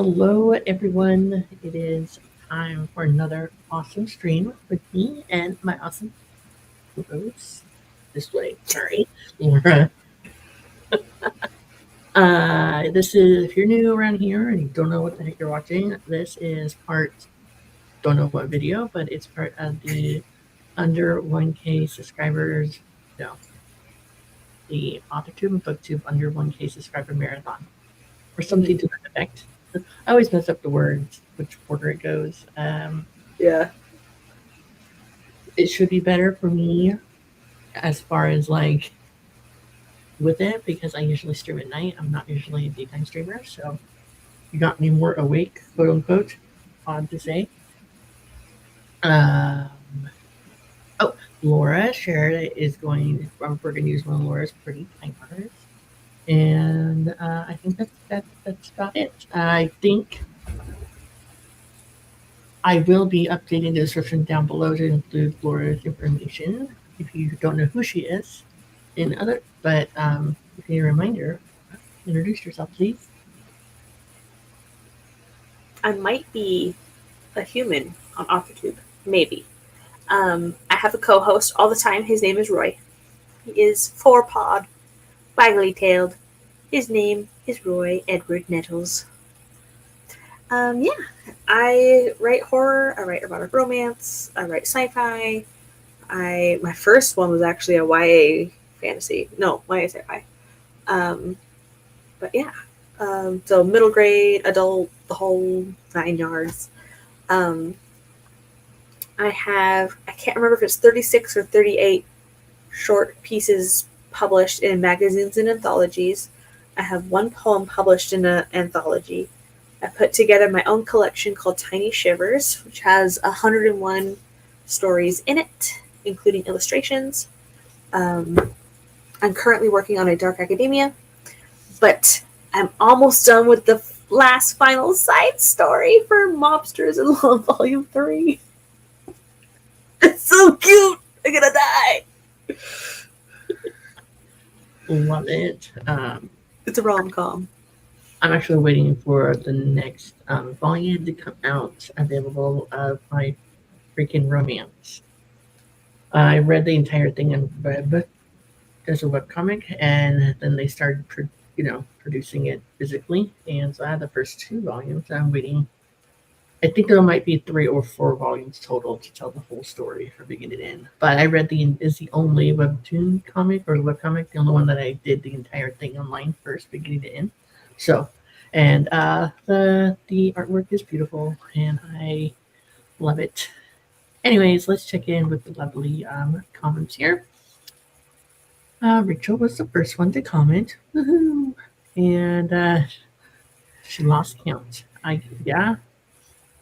Hello, everyone. It is time for another awesome stream with me and my awesome co-host. This way, sorry, Laura. This is if you're new around here and you don't know what the heck you're watching. This is part don't know what video, but it's part of the under 1K subscribers. No, the Authortube and Booktube under 1K subscriber marathon, or something to that effect. I always mess up the words, which order it goes. Yeah. It should be better for me as far as like with it because I usually stream at night. I'm not usually a daytime streamer, so you got me more awake, quote unquote. Odd to say. Um, oh, Laura shared is going. We're going to use one of Laura's pretty time cards, and I think that's about it. I think I will be updating the description down below to include Laura's information if you don't know who she is. But if you need a reminder, introduce yourself, please. I might be a human on Authortube. Maybe. I have a co-host all the time. His name is Roy. He is four-pawed, waggly-tailed. His name is Roy Edward Nettles. Yeah. I write horror. I write erotic romance. I write sci-fi. My first one was actually a YA fantasy. No, YA sci-fi. But yeah. So middle grade, adult, the whole 9 yards. I can't remember if it's 36 or 38 short pieces published in magazines and anthologies. I have one poem published in an anthology. I put together my own collection called Tiny Shivers, which has 101 stories in it, including illustrations. I'm currently working on a dark academia, but I'm almost done with the last final side story for Mobsters in Love Volume 3. It's so cute! I'm gonna die! Love it. It's a rom-com. I'm actually waiting for the next volume to come out available of my freaking romance. I read the entire thing in web as a webcomic, and then they started producing it physically, and so I have the first 2 volumes. I'm waiting. I think there might be 3 or 4 volumes total to tell the whole story from beginning to end. But I read is the only webtoon comic or webcomic, the only one that I did the entire thing online first, beginning to end. So, and the artwork is beautiful, and I love it. Anyways, let's check in with the lovely comments here. Rachel was the first one to comment. Woohoo! And she lost count. Yeah.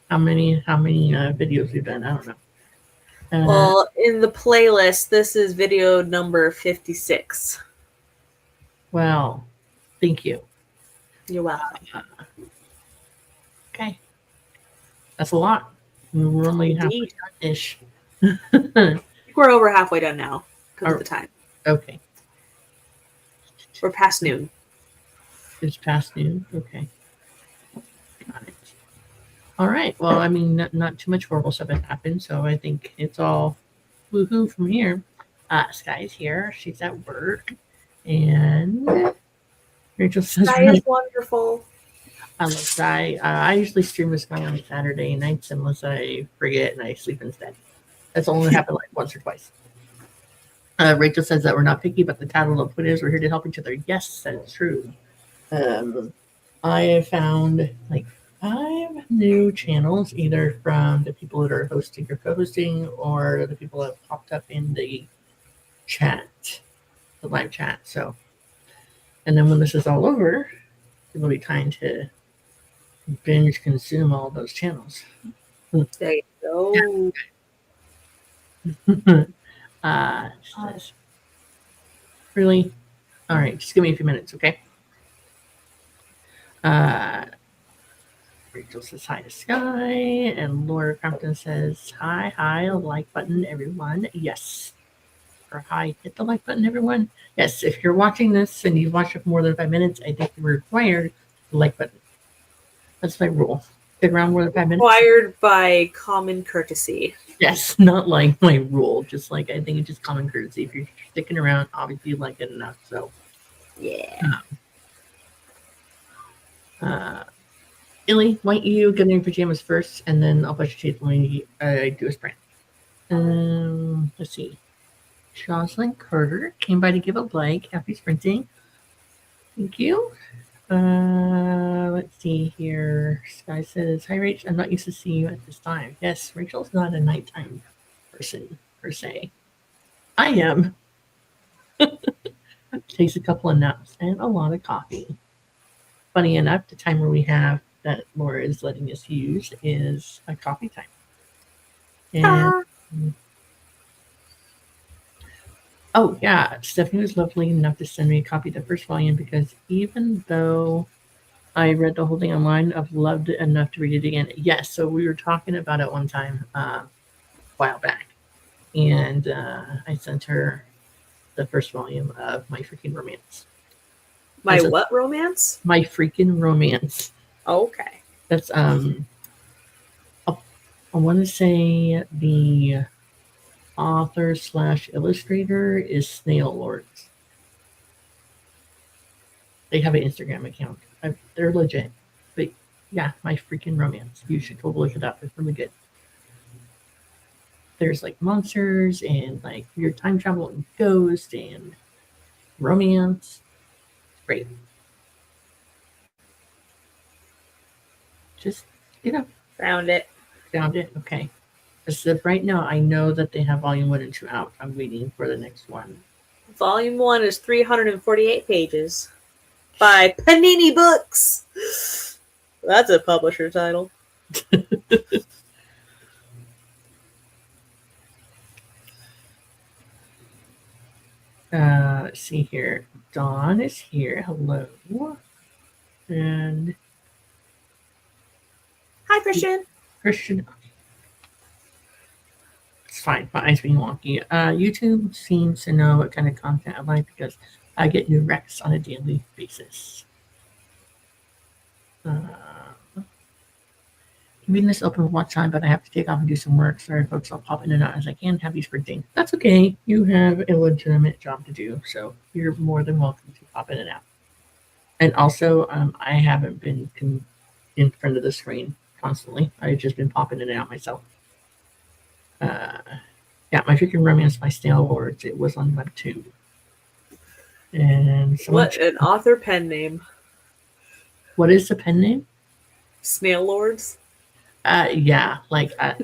How many videos we've done? I don't know. Well, in the playlist, this is video number 56. Well, thank you. You're welcome. Okay. That's a lot. We're only halfway done-ish. We're over halfway done now because of the time. Okay. We're past noon. It's past noon? Okay. Got it. All right. Well, I mean, not too much horrible stuff has happened, so I think it's all woohoo from here. Sky's here. She's at work. And Rachel says... Sky is wonderful. I love Sky. I usually stream with Sky on Saturday nights unless I forget and I sleep instead. That's only happened like once or twice. Rachel says that we're not picky, but the title of what is we're here to help each other. Yes, that's true. I have found like 5 new channels, either from the people that are hosting or co-hosting, or the people that have popped up in the chat, the live chat. So, and then when this is all over, it'll be time to binge consume all those channels. There you go. Really? All right, just give me a few minutes, okay? Rachel says hi to Sky, and Laura Compton says hi, like button, everyone. Yes. Or hi, hit the like button, everyone. Yes, if you're watching this and you've watched it for more than 5 minutes, I think you're required the like button. That's my rule. Stick around more than 5 minutes. Required by common courtesy. Yes, not like my rule. Just like I think it's just common courtesy. If you're sticking around, obviously you like it enough. So, Yeah. Illy, why don't you get in your pajamas first, and then I'll brush your teeth when I do a sprint. Let's see. Jocelyn Carter came by to give a like. Happy sprinting. Thank you. Let's see here. Sky says, "Hi, Rach. I'm not used to seeing you at this time." Yes, Rachel's not a nighttime person per se. I am. Takes a couple of naps and a lot of coffee. Funny enough, the timer we have that Laura is letting us use is a coffee time. And oh yeah, Stephanie was lovely enough to send me a copy of the first volume because even though I read the whole thing online, I've loved it enough to read it again. Yes, so we were talking about it one time a while back, and I sent her the first volume of My Freaking Romance. My what romance? My Freaking Romance. Okay. That's I want to say the author / illustrator is Snail Lords. They have an Instagram account. They're legit. But yeah, My Freaking Romance. You should totally look it up. It's really good. There's like monsters and like weird time travel and ghosts and romance. Great. Just, Found it. found it. Okay. As of right now, I know that they have volume 1 and 2 out. I'm waiting for the next one. Volume 1 is 348 pages by Panini Books. That's a publisher title. Let's see here. Dawn is here. Hello. And Hi, Christian. Christian. It's fine. My eyes being wonky. YouTube seems to know what kind of content I like because I get new recs on a daily basis. Keeping this open for watch time, but I have to take off and do some work. Sorry, folks. I'll pop in and out as I can. Happy sprinting. That's okay. You have a legitimate job to do, so you're more than welcome to pop in and out. And also, I haven't been in front of the screen constantly. I've just been popping in and out myself. Yeah, My Freaking Romance by Snail Lords. It was on Webtoon. And What an author pen name. What is the pen name? Snail Lords. Yeah, like I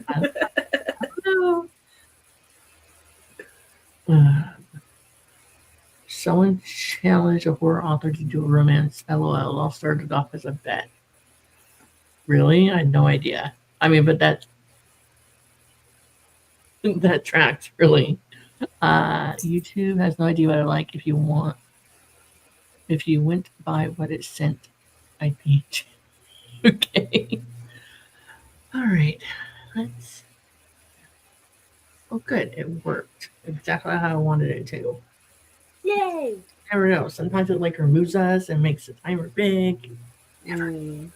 don't know. Someone challenged a horror author to do a romance. LOL. All started off as a bet. Really? I had no idea. I mean, but that tracked really. YouTube has no idea what I like. If you went by what it sent, I'd be okay. All right. Let's. Oh, good. It worked exactly how I wanted it to. Yay! Never know. Sometimes it like removes us and makes the timer big. Never Mm. know.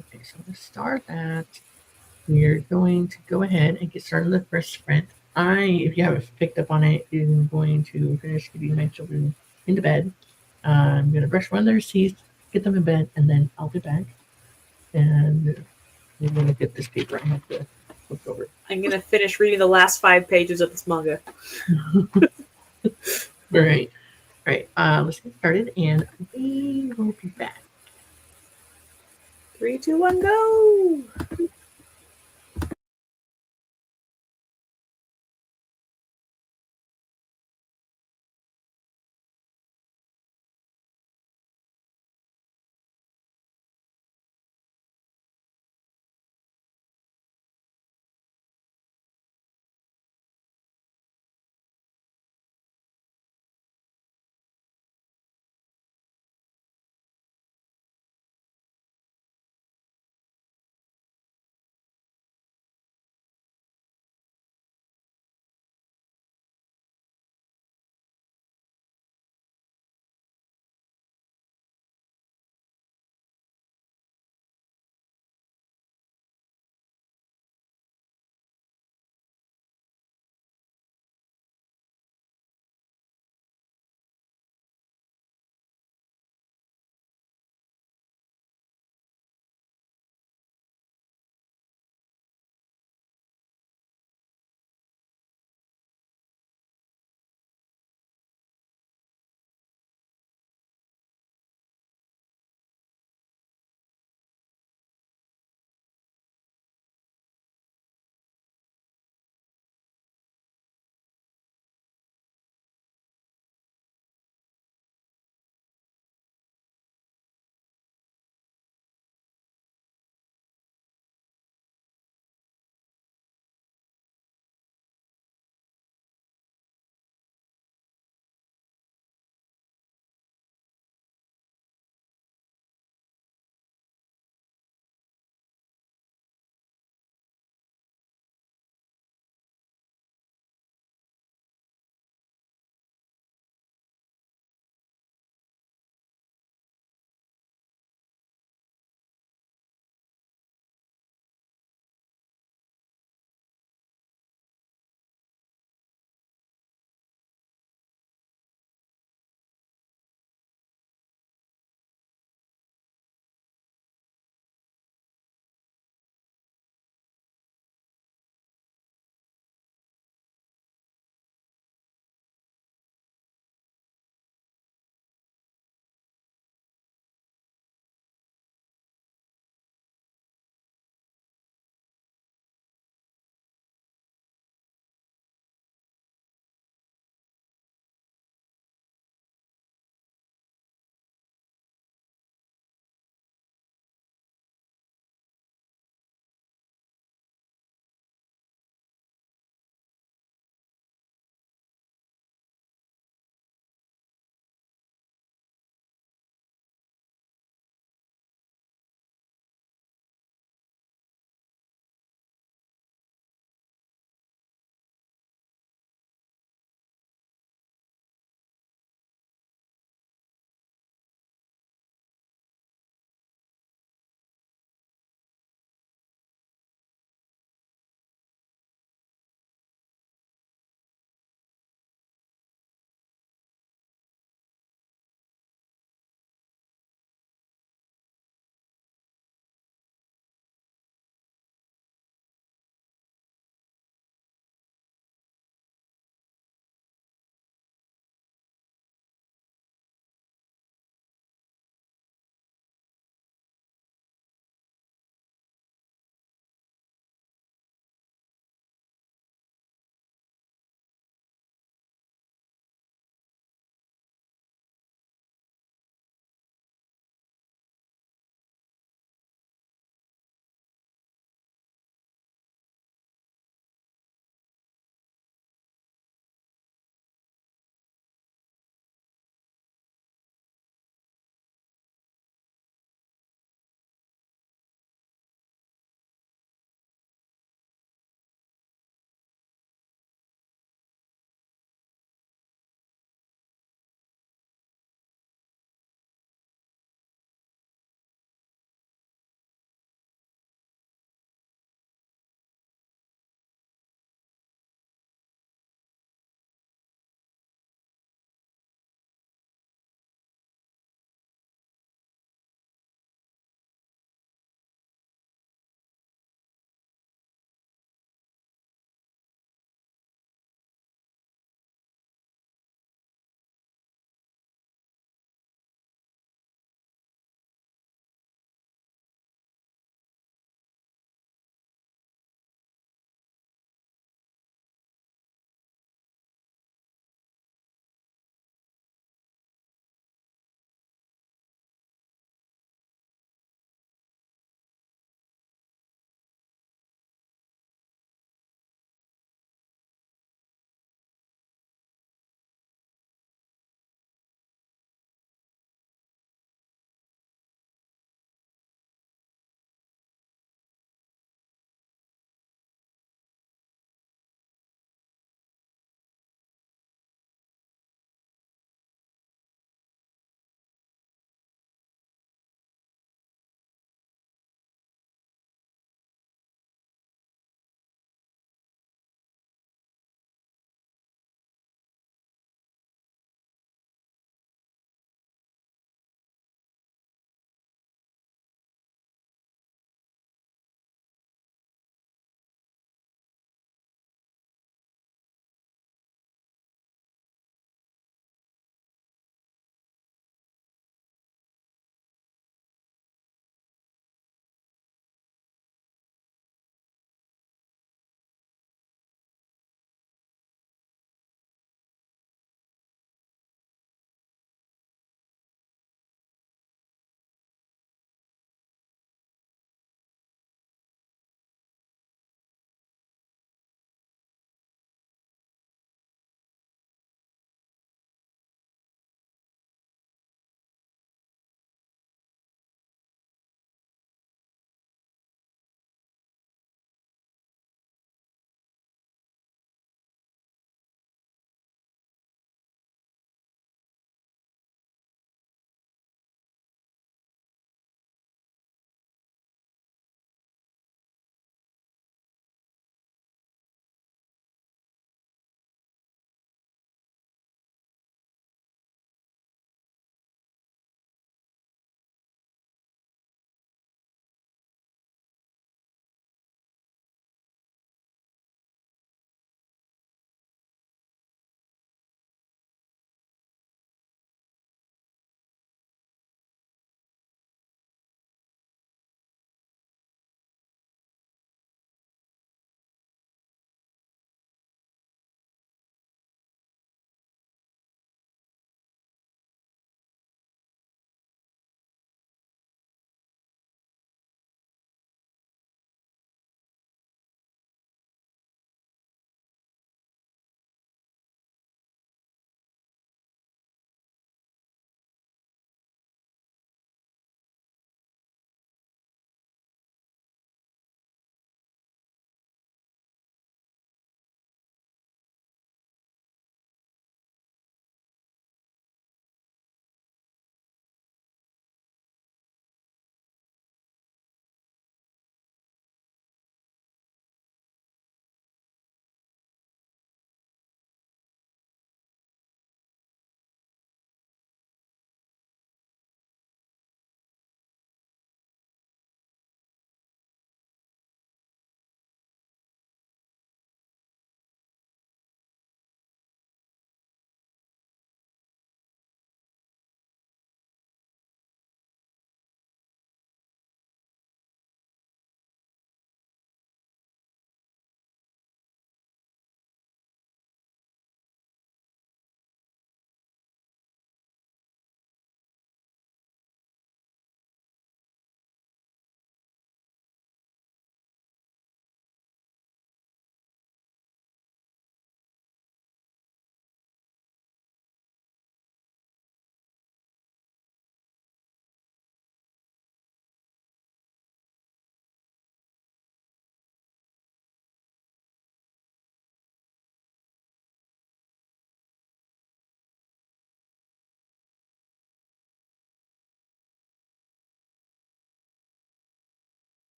Okay, so to start that, we're going to go ahead and get started on the first sprint. If you haven't picked up on it, I'm going to finish getting my children into bed. I'm going to brush one of their teeth, get them in bed, and then I'll be back. And we're going to get this paper. I have to look over it. I'm going to finish reading the last 5 pages of this manga. All right. Let's get started, and we will be back. 3, 2, 1, go!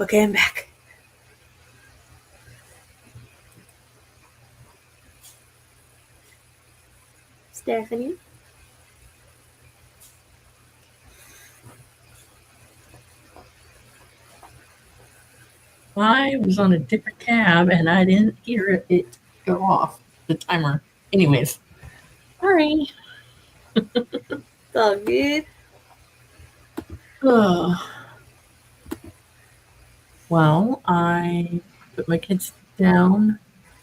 Okay, I'm back. Stephanie? I was on a different tab and I didn't hear it go off the timer. Anyways, sorry. It's all good. Well, I put my kids down.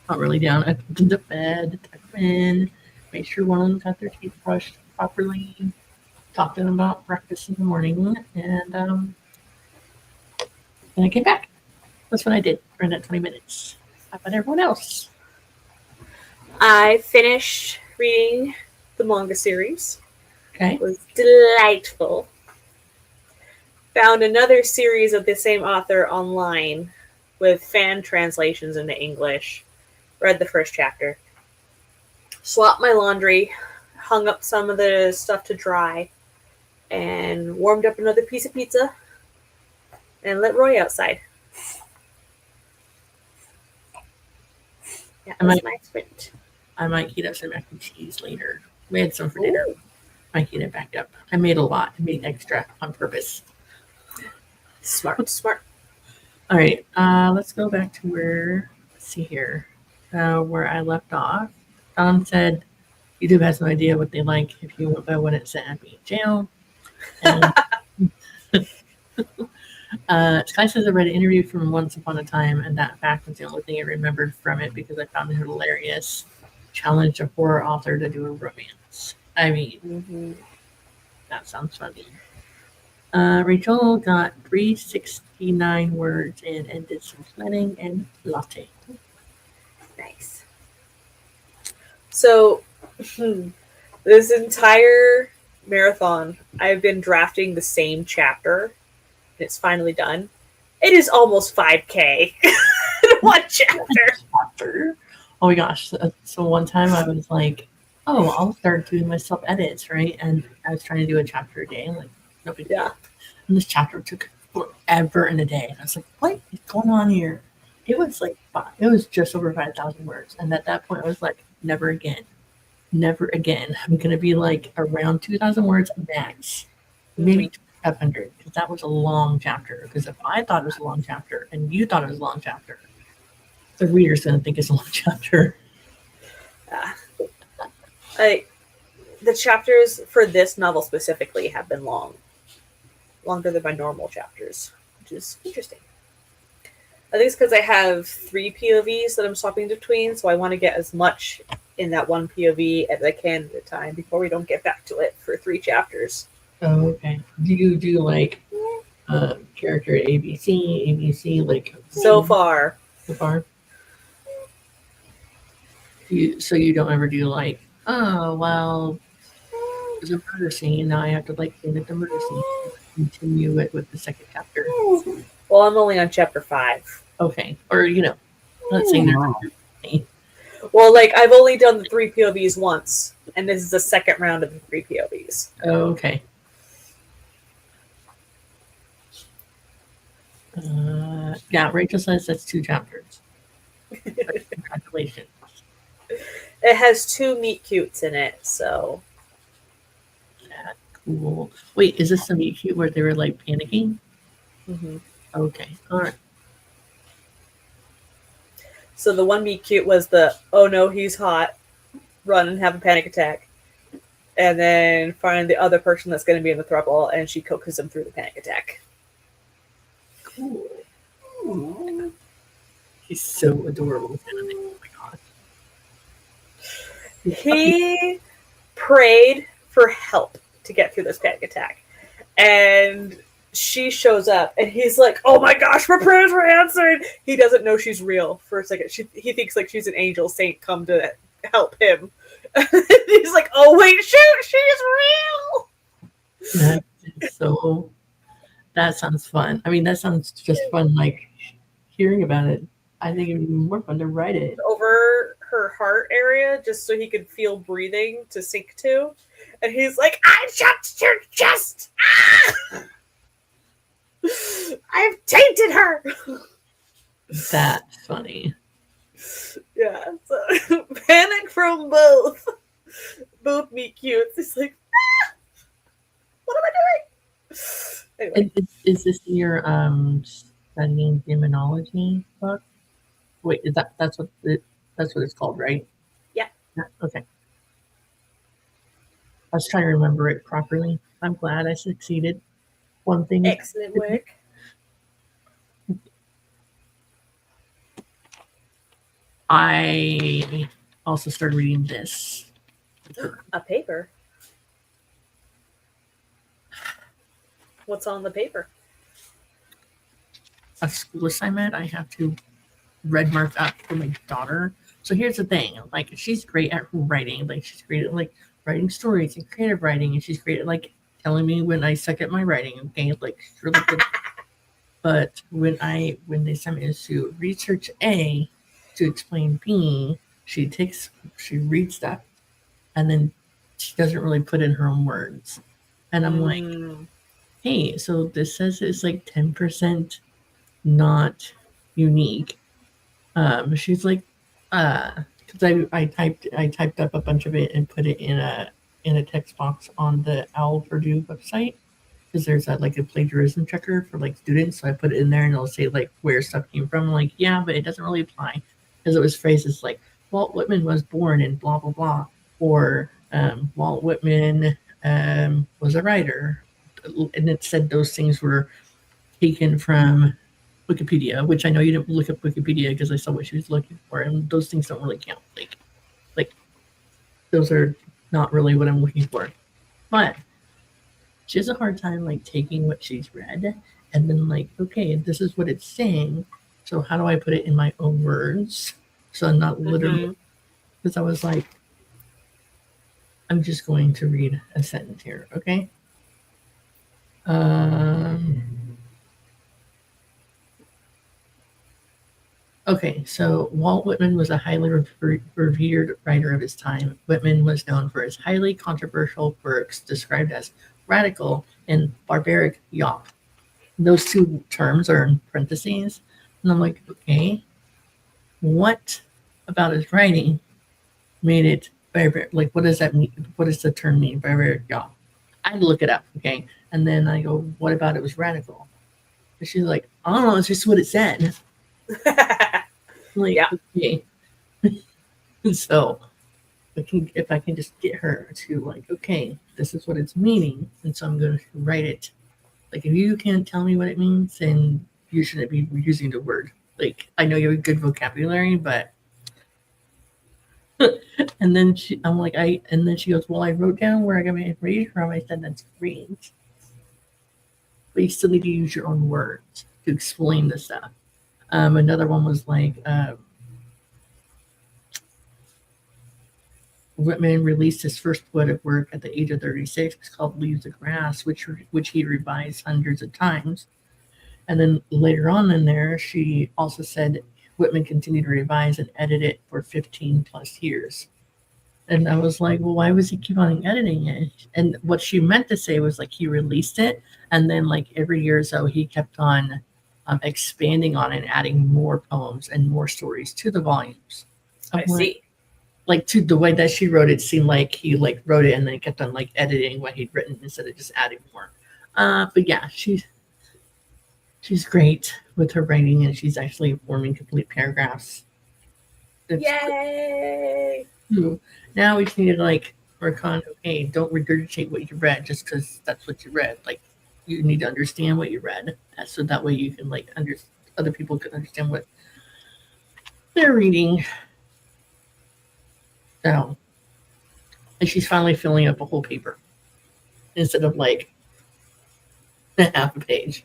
Not really down. I put them to bed, tucked them in, made sure one of them got their teeth brushed properly, talked to them about breakfast in the morning, and then I came back. That's what I did for that 20 minutes. How about everyone else? I finished reading the manga series. Okay. It was delightful. Found another series of the same author online with fan translations into English. Read the first chapter. Swapped my laundry, hung up some of the stuff to dry, and warmed up another piece of pizza and let Roy outside. That was my sprint. I might heat up some mac and cheese later. We had some for dinner. I heat it back up. I made a lot. I made extra on purpose. Smart. All right. Let's go back to where, let's see here, where I left off. Don said, YouTube has no idea what they like if you went by what it said I'd be in jail. And Sky says I read an interview from Once Upon a Time, and that fact was the only thing I remembered from it because I found it hilarious. Challenged a horror author to do a romance. I mean, that sounds funny. Rachel got 369 words in and did some sledding and latte. Nice. So, this entire marathon, I've been drafting the same chapter, and it's finally done. It is almost 5K in one chapter. Oh my gosh. So one time I was like, oh, I'll start doing my self edits, right? And I was trying to do a chapter a day, like, no big deal. And this chapter took forever in a day. And I was like, what is going on here? It was like, it was just over 5,000 words. And at that point, I was like, never again. Never again. I'm going to be like around 2,000 words max. Maybe 500. Because that was a long chapter. Because if I thought it was a long chapter and you thought it was a long chapter, the reader's going to think it's a long chapter. The chapters for this novel specifically have been longer than my normal chapters, which is interesting. I think it's because I have 3 POVs that I'm swapping between, so I want to get as much in that one POV as I can at a time before we don't get back to it for 3 chapters. Oh, okay. Do you do like character ABC, like so far? So you don't ever do like, oh well, there's a murder scene. Now I have to like clean up the murder scene. Continue it with the second chapter. Well, I'm only on chapter 5. Okay, or not saying they're. Well, like I've only done the 3 POVs once, and this is the second round of the 3 POVs. Oh, okay. Yeah, Rachel says that's 2 chapters. Congratulations. It has 2 meet cutes in it, so. Yeah, cool. Wait, is this the meet cute where they were like panicking? Okay, all right. So the one meet cute was the, oh no, he's hot, run and have a panic attack. And then find the other person that's going to be in the throuple, and she coaxes him through the panic attack. Cool. Aww. He's so adorable. Oh my god. He prayed for help to get through this panic attack. And she shows up, and he's like, oh my gosh, my prayers were answered! He doesn't know she's real for a second. He thinks like she's an angel saint come to help him. He's like, oh wait, shoot, she's real! So, that sounds fun. I mean, that sounds just fun, like, hearing about it. I think it'd be more fun to write it. Over her heart area, just so he could feel breathing to sink to. And he's like, I shot your chest! Ah! I've tainted her. That's funny. Yeah, so panic from both. Both meet cute. It's like, what am I doing? Anyway, Is this your studying demonology book? Wait, is that's what that's what it's called, right? Yeah. Okay. I was trying to remember it properly. I'm glad I succeeded. One thing is excellent work. I also started reading this. A paper. What's on the paper? A school assignment I have to red mark up for my daughter. So here's the thing, like she's great at writing, like she's great at like writing stories and creative writing, and she's great at like telling me when I suck at my writing. Okay, like she's really good. But when they send me to research A to explain B, she reads that and then she doesn't really put in her own words. And I'm like, hey, so this says it's like 10% not unique. She's like, because I typed up a bunch of it and put it in a text box on the Authortube website, because there's like a plagiarism checker for like students. So I put it in there and it'll say like where stuff came from. I'm like, yeah, but it doesn't really apply, because it was phrases like Walt Whitman was born in blah blah blah, or Walt Whitman was a writer, and it said those things were taken from Wikipedia, which I know you didn't look up Wikipedia because I saw what she was looking for, and those things don't really count. Like those are not really what I'm looking for. But she has a hard time like taking what she's read and then like, okay, this is what it's saying. So how do I put it in my own words? So I'm not literally, because I was like, I'm just going to read a sentence here, okay? Okay, so Walt Whitman was a highly revered writer of his time. Whitman was known for his highly controversial works described as radical and barbaric yawp. Those two terms are in parentheses. And I'm like, okay, what about his writing made it barbaric? Like, what does that mean? What does the term mean, barbaric yawp? I had to look it up, okay? And then I go, what about it was radical? And she's like, I don't know, it's just what it said. Like, yeah. Okay. So if I can just get her to like, okay, this is what it's meaning, and so I'm going to write it. Like, if you can't tell me what it means, then you shouldn't be using the word. Like, I know you have a good vocabulary, but and then she goes, well, I wrote down where I got my information from. I said, that's great, but you still need to use your own words to explain the stuff. Another one was like, Whitman released his first poetic work at the age of 36. It's called Leaves of Grass, which he revised hundreds of times. And then later on in there, she also said Whitman continued to revise and edit it for 15 plus years. And I was like, well, why was he keep on editing it? And what she meant to say was like he released it, and then like every year or so, he kept on expanding on it and adding more poems and more stories to the volumes. I see. Like, to the way that she wrote it seemed like he like wrote it and then kept on like editing what he'd written instead of just adding more. But yeah, she's great with her writing, and she's actually forming complete paragraphs. Yay! Now we just need to like work on, okay, don't regurgitate what you read just because that's what you read. Like, you need to understand what you read, so that way you can like other people can understand what they're reading. So, and she's finally filling up a whole paper instead of like half a page.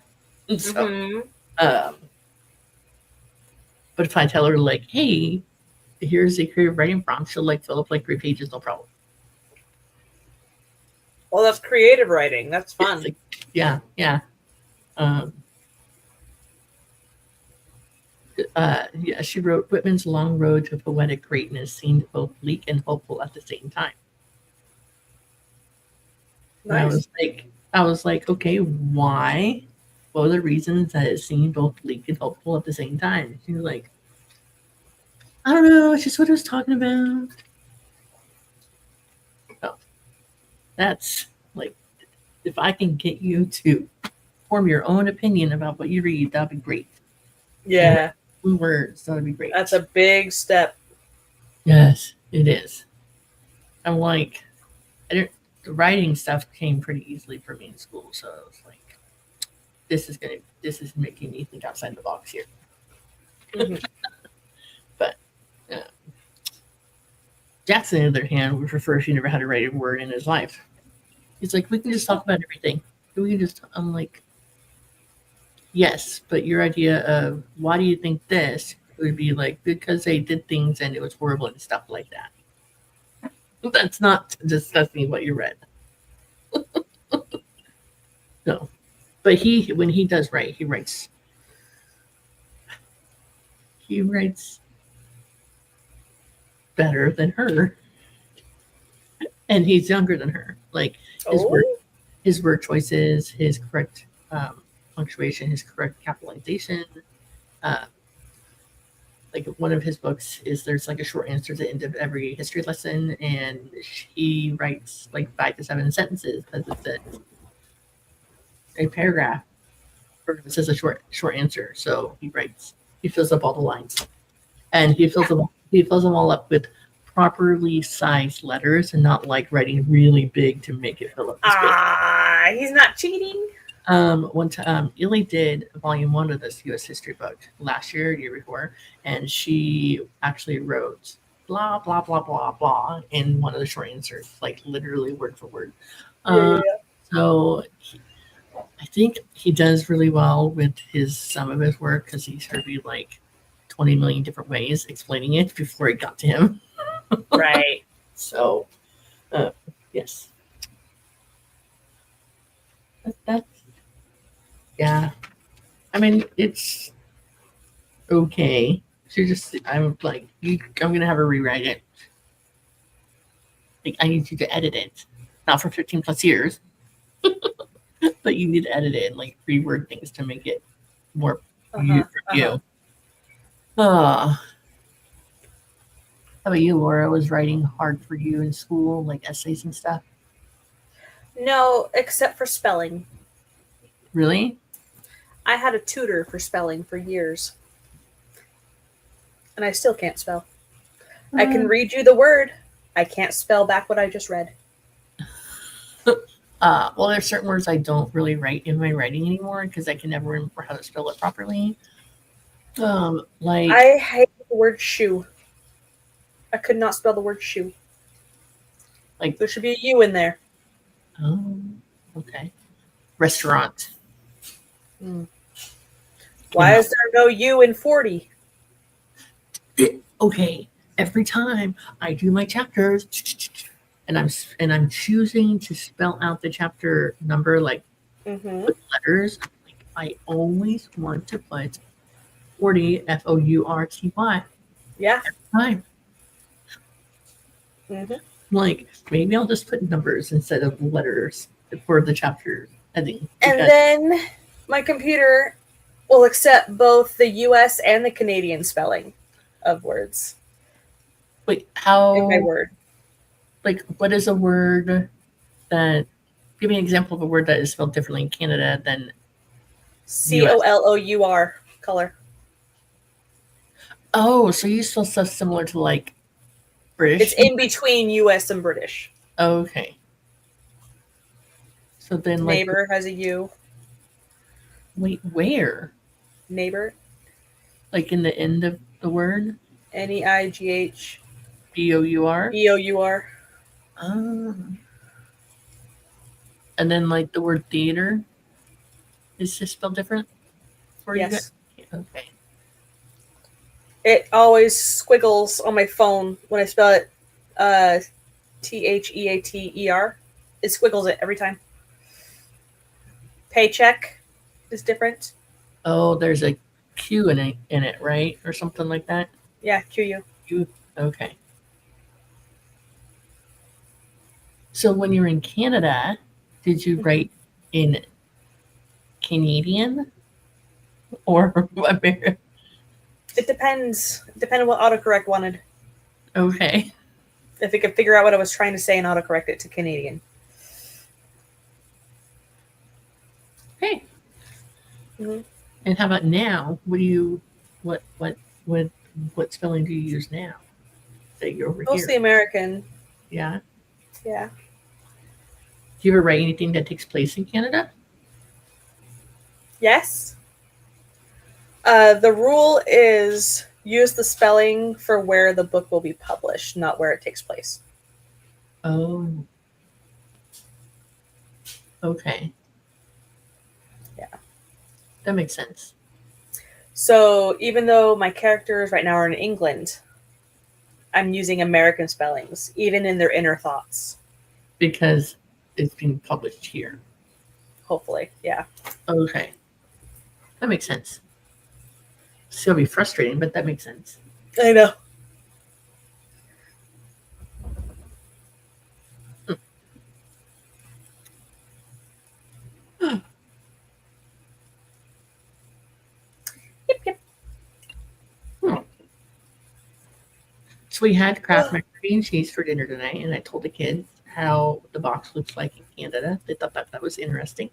So, but if I tell her like, hey, here's a creative writing prompt, she'll like fill up like 3 pages, no problem. Well, that's creative writing. That's fun. Like, yeah. She wrote, Whitman's long road to poetic greatness seemed both bleak and hopeful at the same time. Nice. I was like, okay, why? what are the reasons that it seemed both bleak and hopeful at the same time? She was like, I don't know, it's just what I was talking about. Oh, that's like, if I can get you to form your own opinion about what you read, that'd be great. Yeah. Words, that would be great. That's a big step. Yes, it is. I'm like, the writing stuff came pretty easily for me in school, so I was like, this is making me think outside the box here. Mm-hmm. But Jackson, on the other hand, would prefer if he never had to write a word in his life. He's like, we can just talk about everything. I'm like, yes, but your idea of why do you think this would be like because they did things and it was horrible and stuff like that. That's not discussing what you read. No. But when he does write, he writes better than her. And he's younger than her. Like his word choices, his correct punctuation, his correct capitalization. Like one of his books is there's like a short answer at the end of every history lesson, and he writes like 5 to 7 sentences because it's a paragraph, or it says a short answer. So he fills up all the lines, and he fills them all up with properly sized letters, and not like writing really big to make it fill up the space. He's not cheating. One time, Illy did volume 1 of this U.S. history book last year, year before, and she actually wrote blah blah blah blah blah in one of the short answers, like literally word for word. So I think he does really well with some of his work because he's heard me like 20 million different ways explaining it before it got to him. Right. So, yes. That's yeah. I mean, it's okay. I'm like, I'm gonna have her rewrite it. Like, I need you to edit it, not for 15 plus years, but you need to edit it and like reword things to make it more you. How about you, Laura? Was writing hard for you in school, like essays and stuff? No, except for spelling. Really? I had a tutor for spelling for years. And I still can't spell. I can read you the word. I can't spell back what I just read. Well, there's certain words I don't really write in my writing anymore because I can never remember how to spell it properly. Like I hate the word shoe. I could not spell the word shoe. Like there should be a U in there. Oh, okay. Restaurant. Why is there no U in 40? Okay. Every time I do my chapters, and I'm choosing to spell out the chapter number like with letters. Like I always want to put 40 FOURTY. Yeah. Every time. Like maybe I'll just put numbers instead of letters for the chapter heading. And then my computer will accept both the US and the Canadian spelling of words. Wait, how? In my word. Like, what is a word that? Give me an example of a word that is spelled differently in Canada than COLOUR, color. Oh, so you spell stuff similar to like British? It's in between US and British. Okay. So then, like, neighbor has a U. Wait, where? Neighbor. Like in the end of the word? NEIGH. BOUR? BOUR. And then, like, the word theater is just spelled different for you guys? Okay. It always squiggles on my phone when I spell it THEATER. It squiggles it every time. Paycheck is different. Oh, there's a Q in it, right? Or something like that? Yeah, QU. Okay. So when you're in Canada, did you write in Canadian or American? It depends. It depended what autocorrect wanted. Okay. If it could figure out what I was trying to say and autocorrect it to Canadian. Okay. Mm-hmm. And how about now? What spelling do you use now? That you're over Mostly here. American. Yeah. Yeah. Do you ever write anything that takes place in Canada? Yes. The rule is use the spelling for where the book will be published, not where it takes place. Oh. Okay. Yeah. That makes sense. So even though my characters right now are in England, I'm using American spellings, even in their inner thoughts. Because it's being published here. Hopefully, yeah. Okay. That makes sense. Still be frustrating, but that makes sense. I know. Yep. So we had Kraft macaroni and cheese for dinner tonight, and I told the kids how the box looks like in Canada. They thought that was interesting.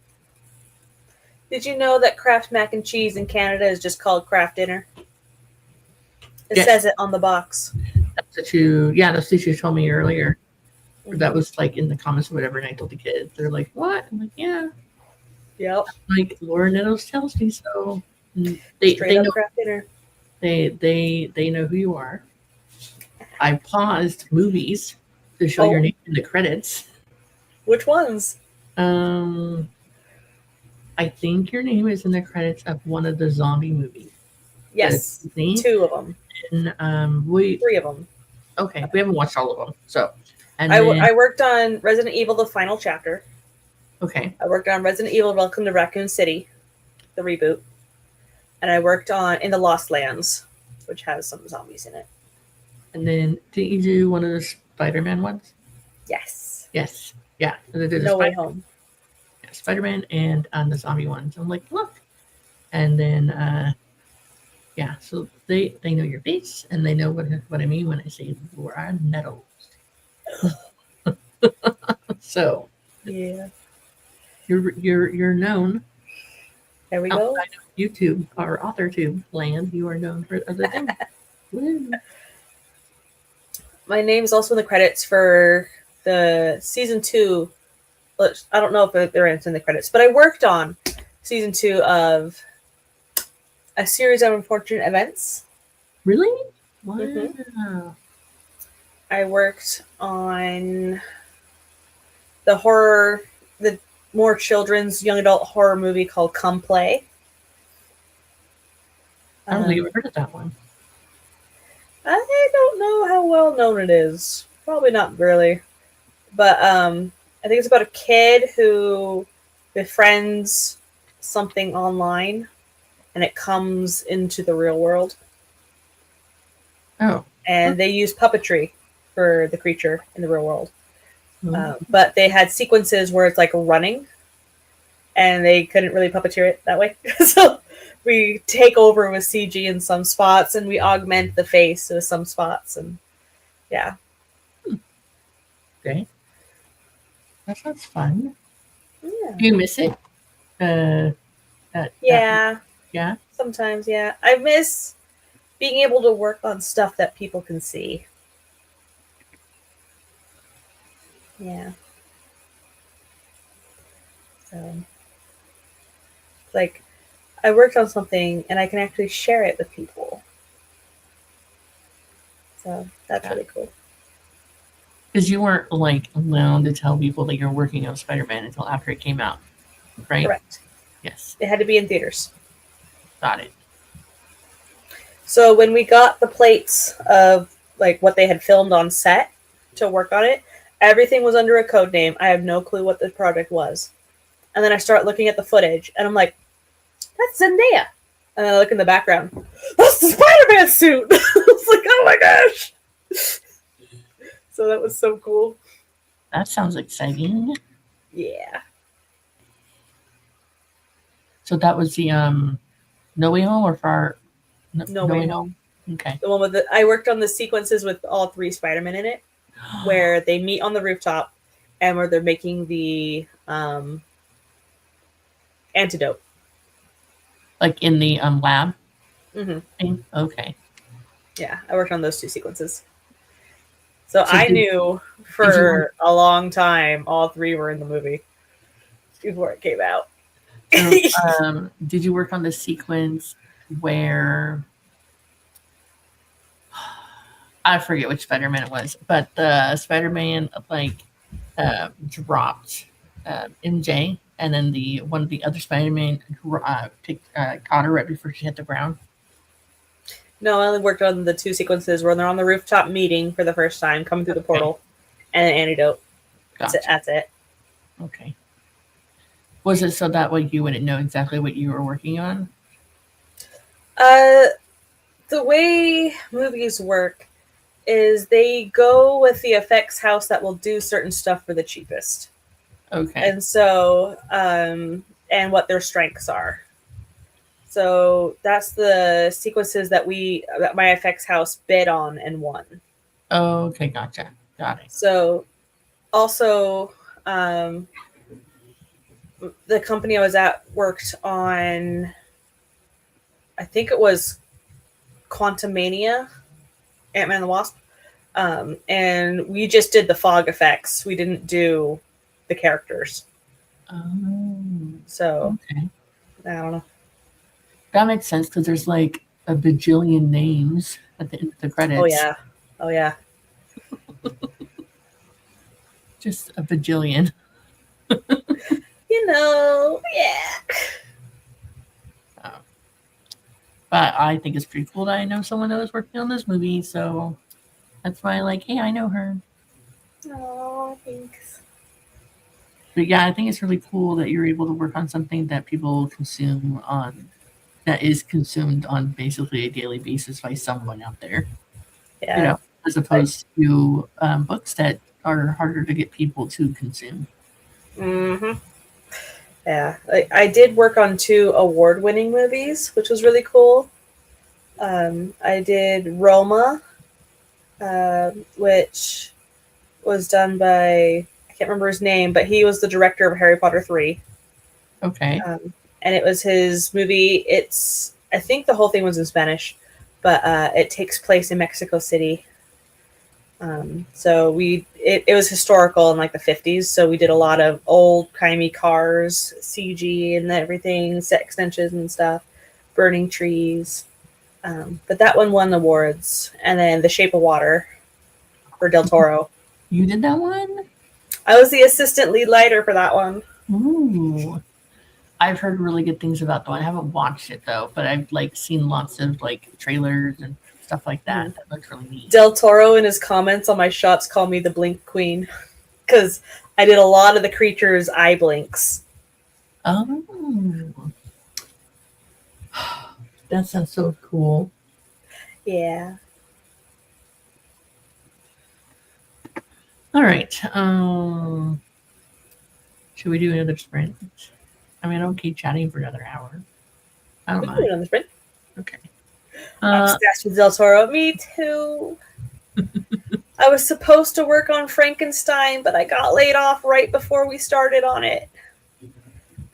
Did you know that Kraft mac and cheese in Canada is just called Kraft dinner? It Yes. says it on the box. That's what you told me earlier. That was like in the comments or whatever, and I told the kids. They're like, "What?" I'm like, "Yeah." Yep. Like Laura Nettles tells me so. They know Kraft dinner. they know who you are. I paused movies to show your name in the credits. Which ones? I think your name is in the credits of one of the zombie movies. Yes, 2 of them. And 3 of them. Okay, we haven't watched all of them. So, and I worked on Resident Evil: The Final Chapter. Okay. I worked on Resident Evil: Welcome to Raccoon City, the reboot, and I worked on In the Lost Lands, which has some zombies in it. And then did you do one of the Spider-Man ones? Yes. Yes. Yeah. No Way Home. Yeah, Spider-Man and the zombie ones. I'm like, look. And then yeah, so they know your face and they know what I mean when I say Laura Nettles. So yeah, you're known. There we go. Outside of YouTube or Authortube land, you are known for other things. Woo. My name's also in the credits for the season 2. I don't know if they're in the credits, but I worked on season 2 of a series of unfortunate events. Really? Wow. Mm-hmm. I worked on the more children's young adult horror movie called Come Play. I don't think I've heard of that one. I don't know how well known it is. Probably not really. But I think it's about a kid who befriends something online and it comes into the real world. Oh. And they use puppetry for the creature in the real world. Mm-hmm. But they had sequences where it's like running and they couldn't really puppeteer it that way. So we take over with CG in some spots and we augment the face with some spots. And yeah. Okay. That sounds fun. Yeah. Do you miss it? Yeah. Yeah. Sometimes, yeah. I miss being able to work on stuff that people can see. Yeah. So, like, I worked on something and I can actually share it with people. So that's really cool. Because you weren't like allowed to tell people that you're working on Spider-Man until after it came out, right? Correct. Yes. It had to be in theaters. Got it. So when we got the plates of like what they had filmed on set to work on it, everything was under a code name. I have no clue what the project was. And then I start looking at the footage and I'm like, that's Zendaya. And then I look in the background. That's the Spider-Man suit. I was like, oh my gosh. So that was so cool. That sounds exciting. Yeah. So that was the No Way Home or Far No Way Home. Okay. The one with I worked on the sequences with all 3 Spider-Men in it, where they meet on the rooftop and where they're making the antidote. Like in the lab Mm-hmm. thing? Okay. Yeah, I worked on those 2 sequences. So So I knew for a long time all 3 were in the movie before it came out. So, did you work on the sequence where I forget which Spider-Man it was, but the Spider-Man dropped MJ, and then one of the other Spider-Man caught her right before she hit the ground? No, I only worked on the 2 sequences where they're on the rooftop meeting for the first time, coming through the portal, and an antidote. Gotcha. That's it. Okay. Was it so that way you wouldn't know exactly what you were working on? The way movies work is they go with the effects house that will do certain stuff for the cheapest. Okay. And so, and what their strengths are. So that's the sequences that my effects house bid on and won. Oh, okay, gotcha. Got it. So also, the company I was at worked on, I think it was Quantumania, Ant-Man and the Wasp. And we just did the fog effects. We didn't do the characters. Oh, So, okay. I don't know. That makes sense because there's like a bajillion names at the end of the credits. Oh, yeah. Just a bajillion. Yeah. But I think it's pretty cool that I know someone that was working on this movie, so that's why I'm like, hey, I know her. Oh, thanks. But yeah, I think it's really cool that you're able to work on something that people consume that is consumed on basically a daily basis by someone out there. Yeah. As opposed to books that are harder to get people to consume. Mm-hmm. Yeah. I did work on 2 award-winning movies, which was really cool. I did Roma, which was done by, I can't remember his name, but he was the director of Harry Potter 3. Okay. And it was his movie. I think the whole thing was in Spanish, but it takes place in Mexico City. So it was historical in like the 50s. So we did a lot of old-timey cars, CG and everything, set extensions and stuff, burning trees. But that one won awards. And then The Shape of Water for Del Toro. You did that one? I was the assistant lead lighter for that one. Ooh. I've heard really good things about the one. I haven't watched it though, but I've seen lots of trailers and stuff like that. Mm. That looks really neat. Del Toro in his comments on my shots call me the Blink Queen because I did a lot of the creatures' eye blinks. Oh, that sounds so cool. Yeah. All right. Should we do another sprint? I mean, I don't keep chatting for another hour. I don't We can do it know. on the sprint. Okay. I'm obsessed with Del Toro. Me too. I was supposed to work on Frankenstein, but I got laid off right before we started on it.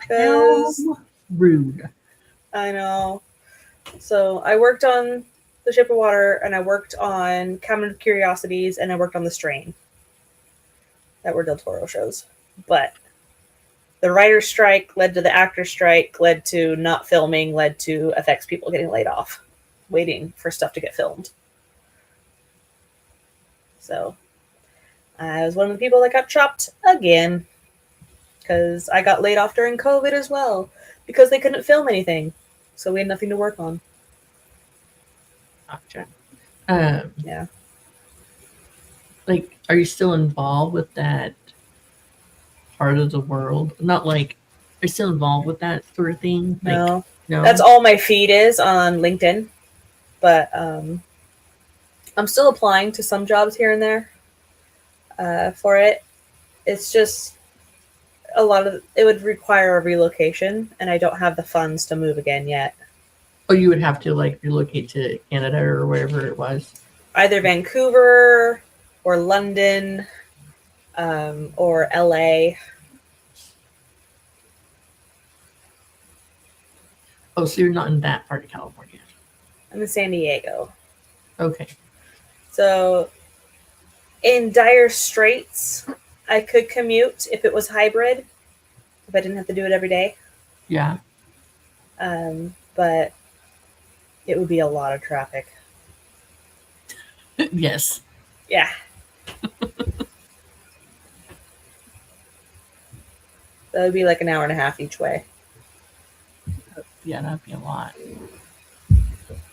How rude. I know. So I worked on The Shape of Water, and I worked on Cabinet of Curiosities, and I worked on The Strain. That were Del Toro shows. But the writer's strike led to the actor's strike, led to not filming, led to effects people getting laid off, waiting for stuff to get filmed. So I was one of the people that got chopped again because I got laid off during COVID as well because they couldn't film anything. So we had nothing to work on. Gotcha. Yeah. Are you still involved with that part of the world? Not are you still involved with that sort of thing? No. No. That's all my feed is on LinkedIn. But I'm still applying to some jobs here and there for it. It's just a lot of it would require a relocation, and I don't have the funds to move again yet. Oh, you would have to like relocate to Canada or wherever it was. Either Vancouver or London, or LA. Oh, so you're not in that part of California. I'm in San Diego. Okay. So in dire straits, I could commute if it was hybrid, if I didn't have to do it every day. Yeah. But it would be a lot of traffic. Yes. Yeah. That would be like an hour and a half each way. Yeah, that'd be a lot.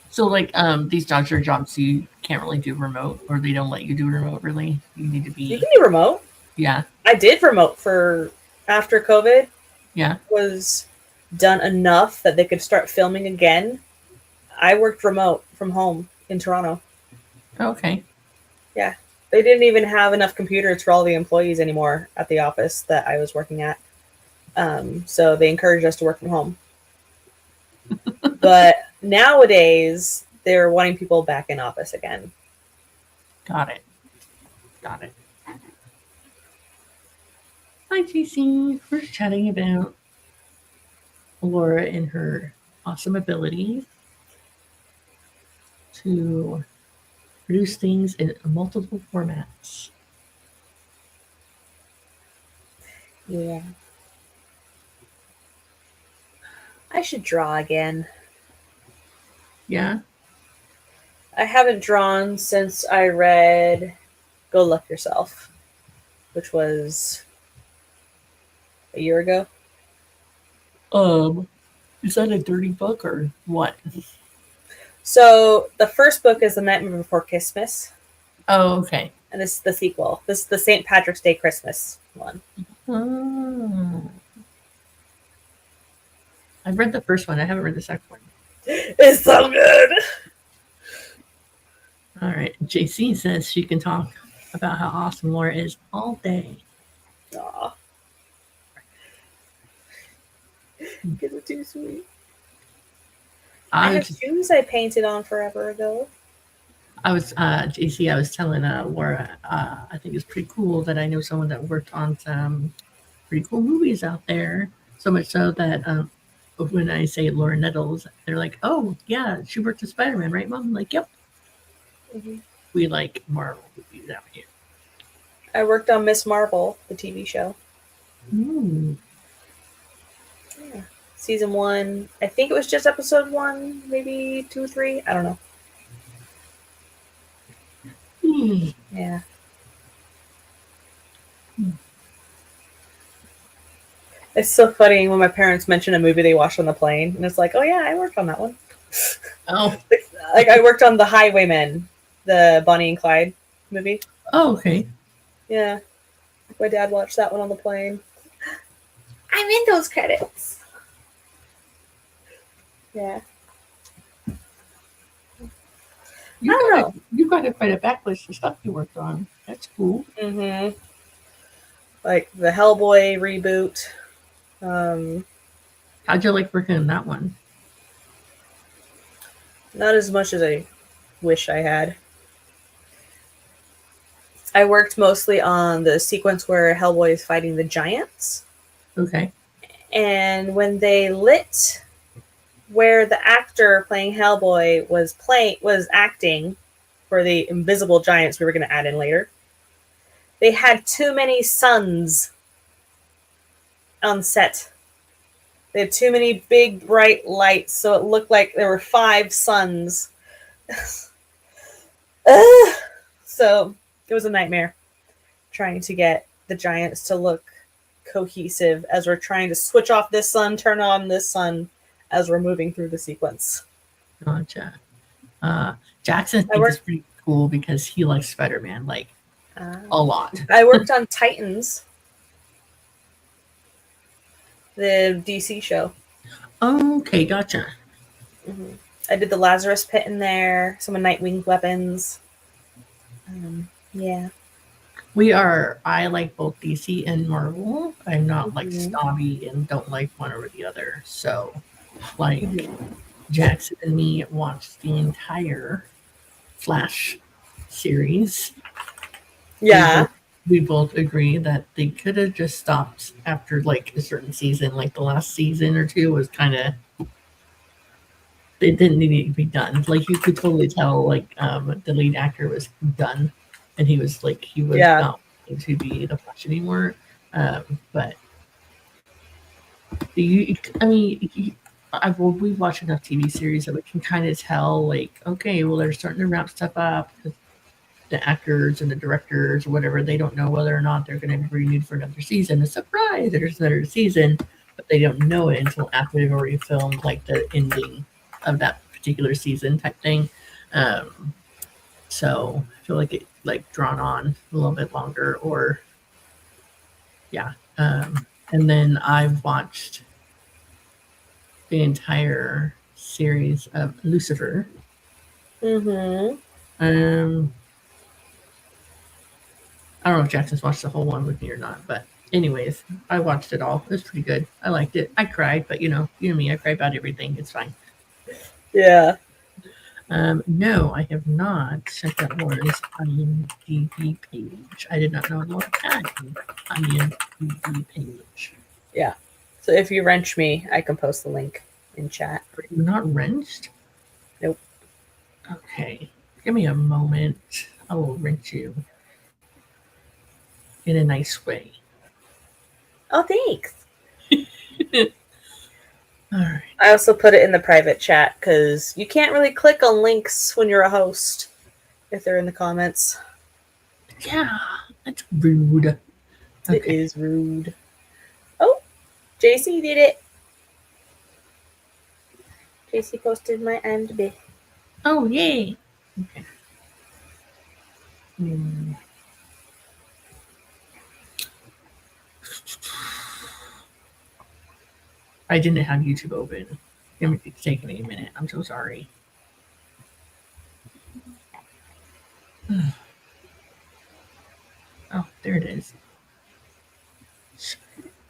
So like these jobs are jobs you can't really do remote, or they don't let you do remote really. You need to be You can do remote. Yeah. I did remote for after COVID. Yeah. Was done enough that they could start filming again. I worked remote from home in Toronto. Okay. Yeah. They didn't even have enough computers for all the employees anymore at the office that I was working at. So they encouraged us to work from home. But nowadays, they're wanting people back in office again. Got it. Got it. Hi, JC. We're chatting about Laura and her awesome ability to produce things in multiple formats. Yeah. I should draw again. Yeah. I haven't drawn since I read Go Luck Yourself, which was a year ago. Is that a dirty book or what? So the first book is The Nightmare Before Christmas. Oh, okay. And this is the sequel. This is the St. Patrick's Day Christmas one. Oh. I've read the first one. I haven't read the second one. It's so good. All right. JC says she can talk about how awesome Laura is all day. Aw. Kids are too sweet. I have shoes I painted on forever ago. JC, I was telling Laura, I think it's pretty cool that I know someone that worked on some pretty cool movies out there. So much so that when I say Laura Nettles, they're like, oh, yeah, she worked with Spider-Man, right, Mom? I'm like, yep. Mm-hmm. We like Marvel movies out here. I worked on Miss Marvel, the TV show. Ooh. Yeah. Season 1. I think it was just episode 1, maybe 2 or 3. I don't know. Yeah. It's so funny when my parents mention a movie they watched on the plane, and it's like, oh yeah, I worked on that one. Oh. Like I worked on The Highwaymen, the Bonnie and Clyde movie. Oh, okay. Yeah. My dad watched that one on the plane. I'm in those credits. Yeah. You've got quite a backlist of stuff you worked on. That's cool. Mm-hmm. Like the Hellboy reboot. How'd you like working on that one? Not as much as I wish I had. I worked mostly on the sequence where Hellboy is fighting the giants. Okay. And when they lit where the actor playing Hellboy was acting for the invisible giants we were going to add in later, they had too many suns on set. They had too many big, bright lights, so it looked like there were 5 suns. So it was a nightmare trying to get the giants to look cohesive as we're trying to switch off this sun, turn on this sun as we're moving through the sequence. Gotcha. Jackson thinks it's pretty cool because he likes Spider-Man, like, a lot. I worked on Titans, the DC show. Okay, gotcha. Mm-hmm. I did the Lazarus Pit in there, some of Nightwing's weapons. Yeah. I like both DC and Marvel. I'm not like Mhm. snobby and don't like one over the other. So, like, Mhm. Jackson and me watched the entire Flash series. We Yeah. both we both agree that they could have just stopped after like a certain season. Like the last season or two was kind of, it didn't need to be done. Like you could totally tell like the lead actor was done, and he was Yeah. not wanting to be the Flash anymore. But you, I mean, we've watched enough TV series that we can kind of tell like, okay, well they're starting to wrap stuff up. The actors and the directors or whatever, they don't know whether or not they're going to be renewed for another season. A surprise, there's another season, but they don't know it until after they've already filmed like the ending of that particular season type thing. Um, so I feel like it like drawn on a little bit longer, or yeah. And then I've watched the entire series of Lucifer. Mhm. Um, I don't know if Jackson's watched the whole one with me or not, but anyways, I watched it all. It was pretty good. I liked it. I cried, but you know me, I cry about everything. It's fine. Yeah. No, I have not checked out Laura's IMDb page. I did not know Laura had an IMDb page. Yeah. So if you wrench me, I can post the link in chat. Are you not wrenched? Nope. Okay. Give me a moment. I will wrench you in a nice way. Oh, thanks. All right. I also put it in the private chat because you can't really click on links when you're a host if they're in the comments. Yeah, that's rude. It Okay. is rude. Oh, JC did it. JC posted my IMDb. Oh, yay. Okay. Hmm. I didn't have YouTube open. It's taking me a minute. I'm so sorry. Oh, there it is.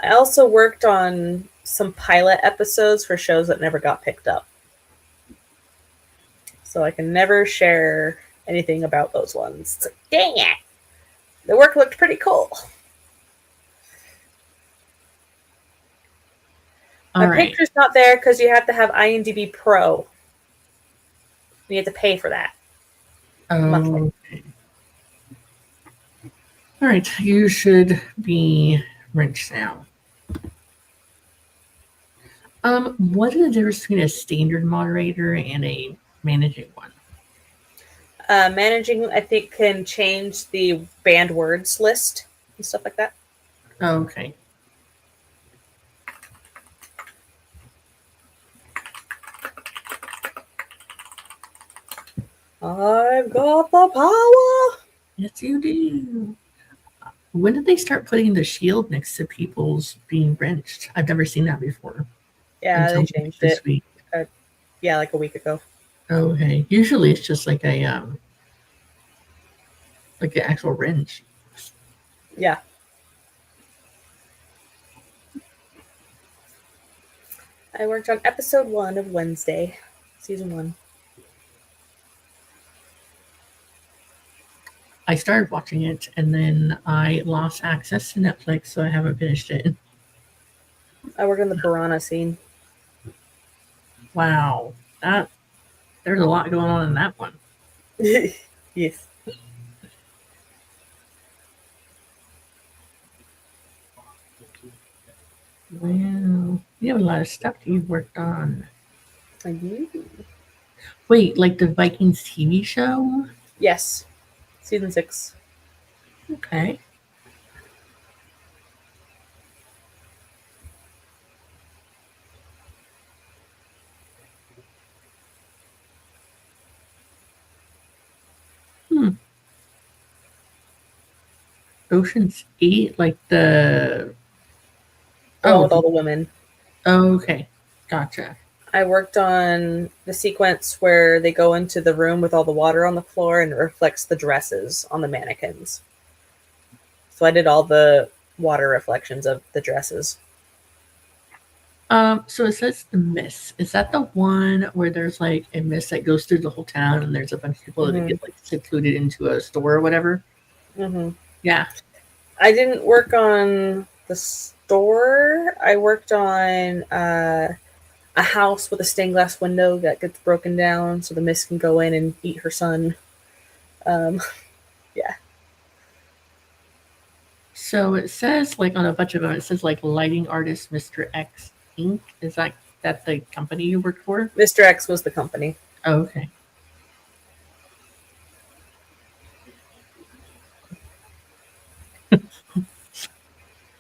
I also worked on some pilot episodes for shows that never got picked up. So I can never share anything about those ones. It's like, dang it. The work looked pretty cool. All My right. picture's not there because you have to have IMDb Pro. You have to pay for that. Monthly. Okay. All right. You should be wrenched now. What is the difference between a standard moderator and a managing one? Managing, I think, can change the banned words list and stuff like that. Okay. I've got the power. Yes, you do. When did they start putting the shield next to people's being wrenched? I've never seen that before. Yeah, Until they changed this it. week. Yeah, like a week ago. Okay. Usually it's just like like an actual wrench. Yeah. I worked on episode 1 of Wednesday, season 1. I started watching it and then I lost access to Netflix, so I haven't finished it. I worked on the piranha scene. Wow. There's a lot going on in that one. Yes. Wow. You have a lot of stuff that you've worked on. I do. Wait, like the Vikings TV show? Yes. Season 6. Okay. Ocean's 8, like the. Along Oh, with all the women. okay. Gotcha. I worked on the sequence where they go into the room with all the water on the floor and it reflects the dresses on the mannequins. So I did all the water reflections of the dresses. So it says the mist. Is that the one where there's like a mist that goes through the whole town and there's a bunch of people that get like secluded into a store or whatever? Yeah. I didn't work on the store. I worked on a house with a stained glass window that gets broken down so the mist can go in and eat her son. Yeah. So it says like on a bunch of them, it says like lighting artist Mr. X Inc. Is that the company you worked for? Mr. X was the company. Oh, okay.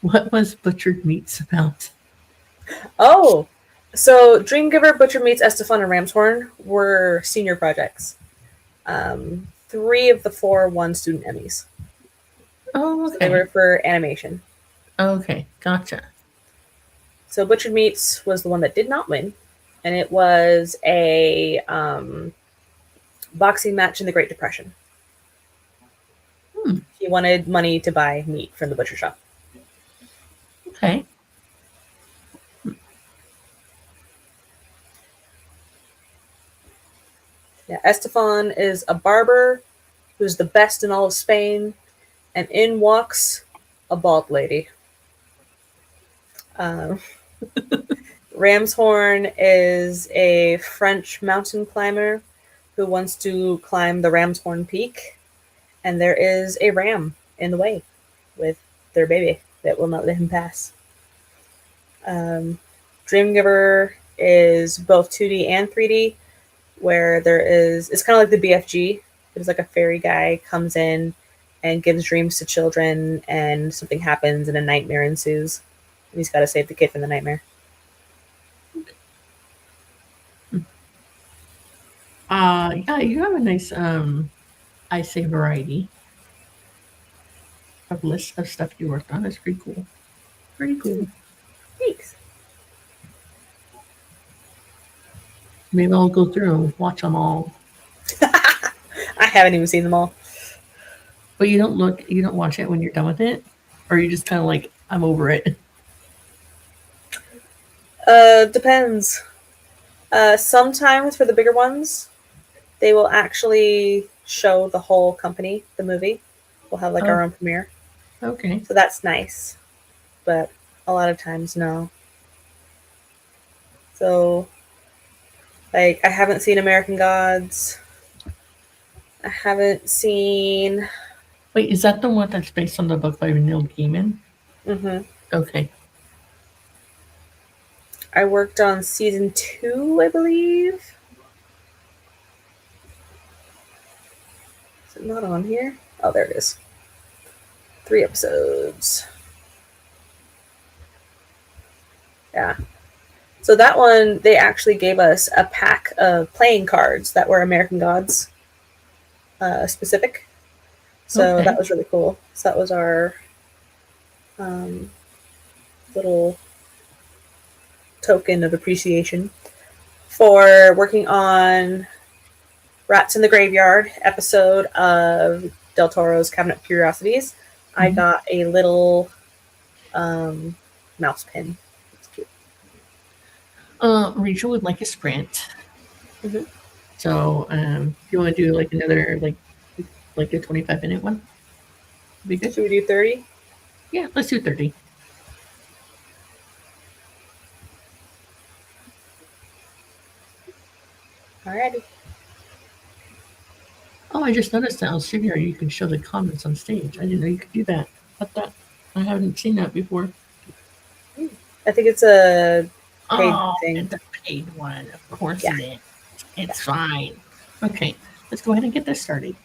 What was Butchered Meats about? Oh, so Dreamgiver, Butcher Meats, Estefan, and Ramshorn were senior projects. 3 of the 4 won student Emmys. Oh, So they okay. were for animation. Okay, gotcha. So Butchered Meats was the one that did not win, and it was a boxing match in the Great Depression. He wanted money to buy meat from the butcher shop. Okay. Yeah, Estefan is a barber who's the best in all of Spain, and in walks a bald lady. Ramshorn is a French mountain climber who wants to climb the Ramshorn Peak, and there is a ram in the way with their baby that will not let him pass. Dreamgiver is both 2D and 3D, where it's kind of like the BFG. There's like a fairy guy comes in and gives dreams to children, and something happens and a nightmare ensues. And he's got to save the kid from the nightmare. Yeah, you have a nice I say variety of list of stuff you worked on. It's pretty cool. Pretty cool. Thanks. Maybe I'll go through and watch them all. I haven't even seen them all. But you don't watch it when you're done with it? Or you just kind of like, I'm over it? Depends. Sometimes for the bigger ones, they will actually show the whole company, the movie. We'll have like our own premiere. Okay. So that's nice. But a lot of times, no. So, like, I haven't seen American Gods. I haven't seen. Wait, is that the one that's based on the book by Neil Gaiman? Okay. I worked on season 2, I believe. Is it not on here? Oh, there it is. 3 episodes. Yeah. So that one, they actually gave us a pack of playing cards that were American Gods specific. So Okay. that was really cool. So that was our little token of appreciation for working on Rats in the Graveyard episode of Del Toro's Cabinet of Curiosities. I got a little mouse pin. It's cute. Rachel would like a sprint. So if you want to do like another like a 25-minute one, be good. Should we do 30? Yeah, let's do 30. Alrighty. Oh, I just noticed that on Streamer you can show the comments on stage. I didn't know you could do that. I haven't seen that before. I think it's a paid thing. It's a paid one. Of course it is. It's fine. Okay, let's go ahead and get this started.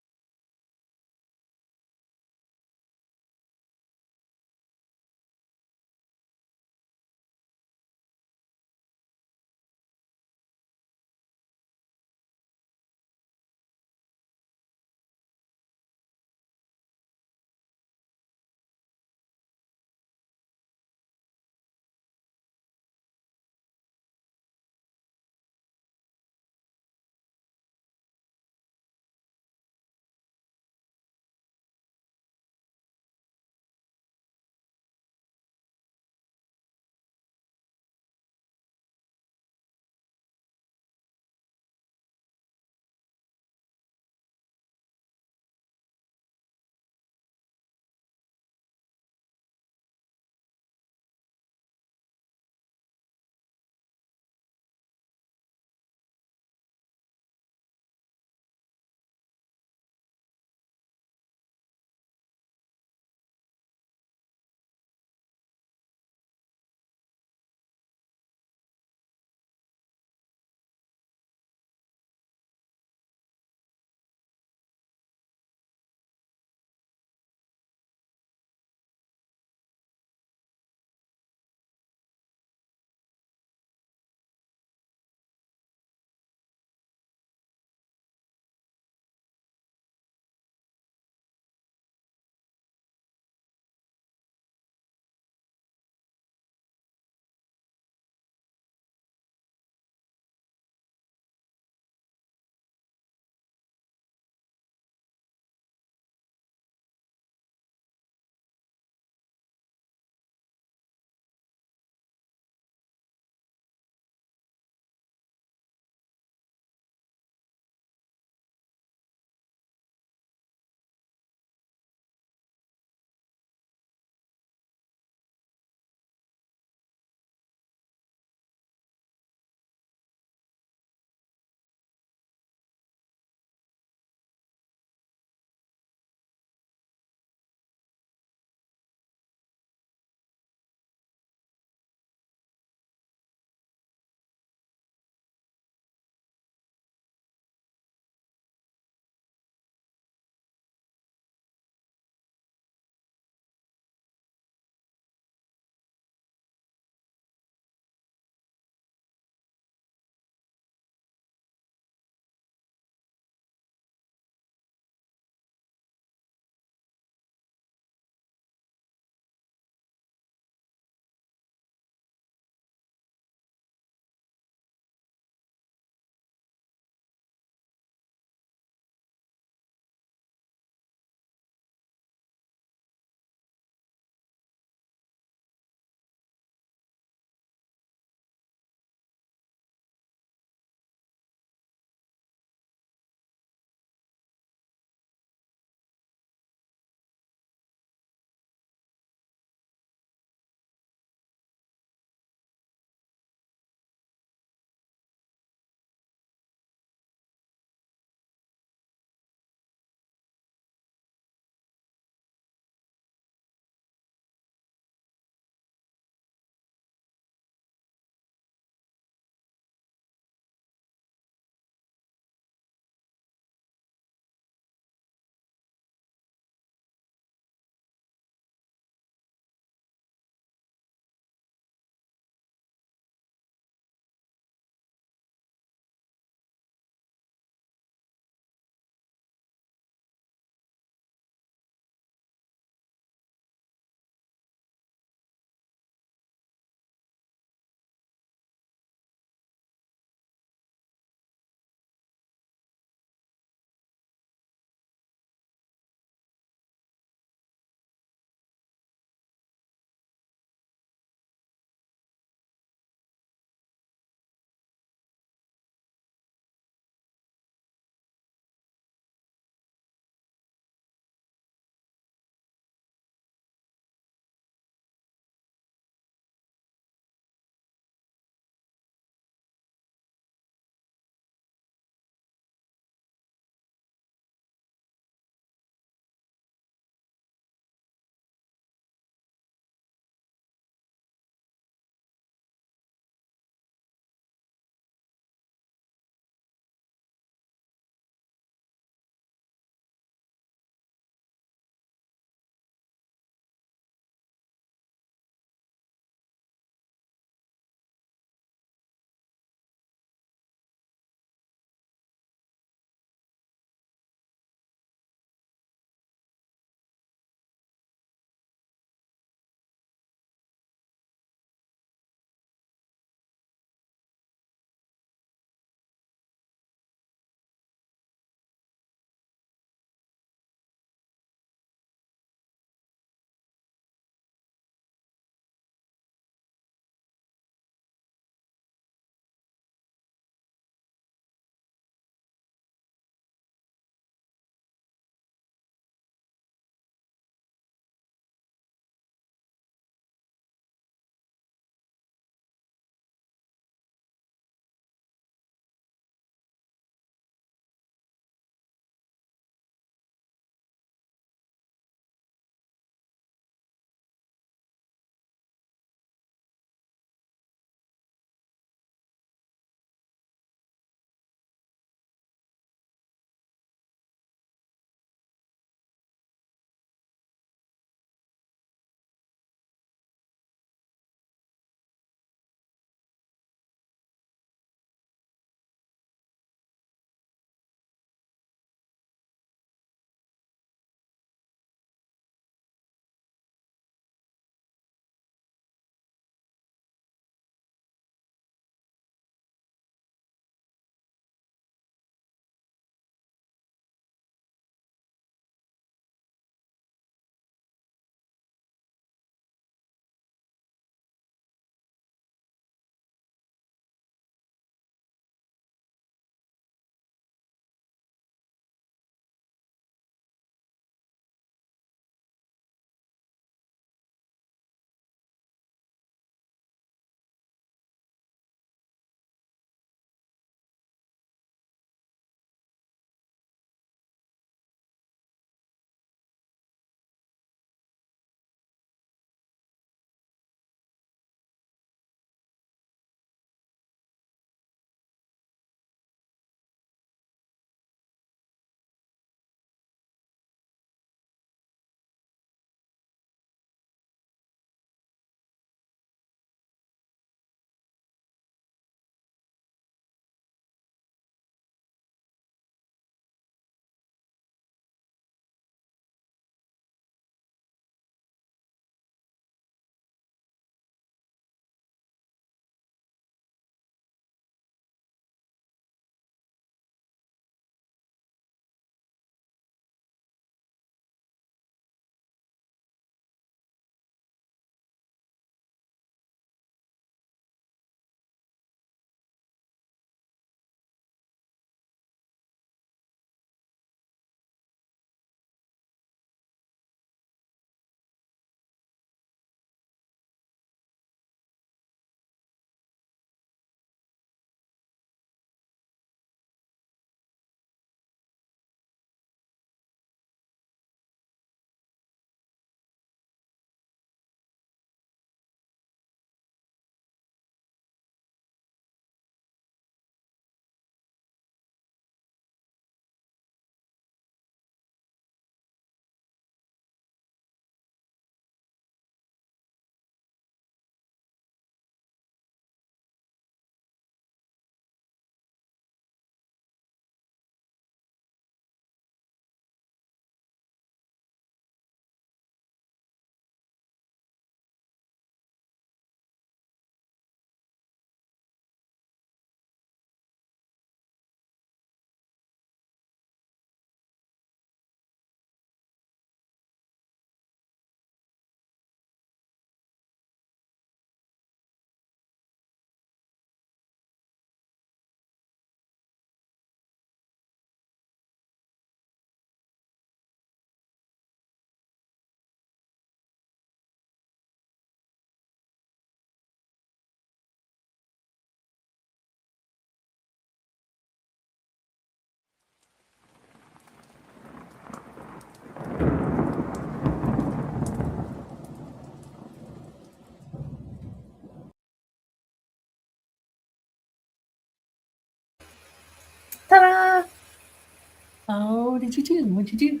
How did you do? What'd you do?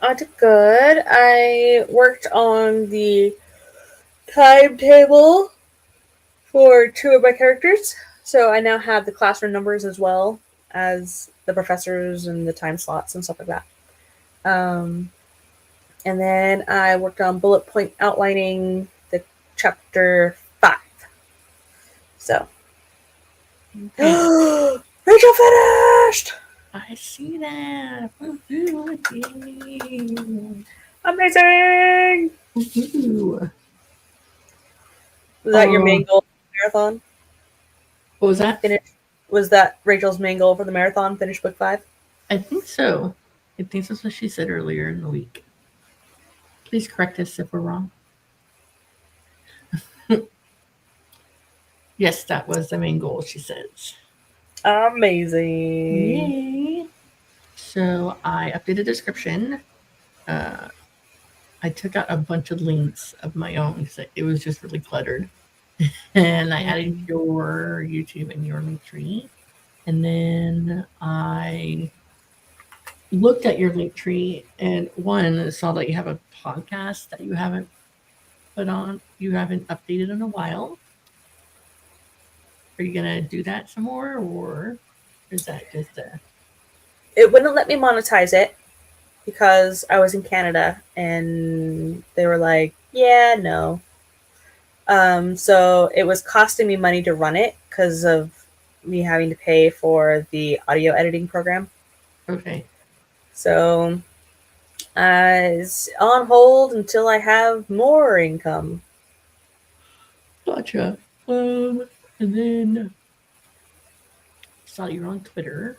I did good. I worked on the timetable for 2 of my characters. So I now have the classroom numbers as well as the professors and the time slots and stuff like that. And then I worked on bullet point outlining the chapter 5. So. Okay. Rachel finished! I see that. Woohoo. Amazing! Woohoo. Was that your main goal for the marathon? What was that? Was that Rachel's main goal for the marathon? Finish book 5? I think so. I think that's what she said earlier in the week. Please correct us if we're wrong. Yes, that was the main goal, she says. Amazing. Yay. So I updated the description. I took out a bunch of links of my own because it was just really cluttered. And I added your YouTube and your Linktree. And then I looked at your Linktree and saw that you have a podcast that you haven't updated in a while. Are you gonna do that some more, or is that just It wouldn't let me monetize it because I was in Canada and they were like, yeah, no. So it was costing me money to run it because of me having to pay for the audio editing program. Okay. So it's on hold until I have more income. Gotcha. And then saw you're on Twitter,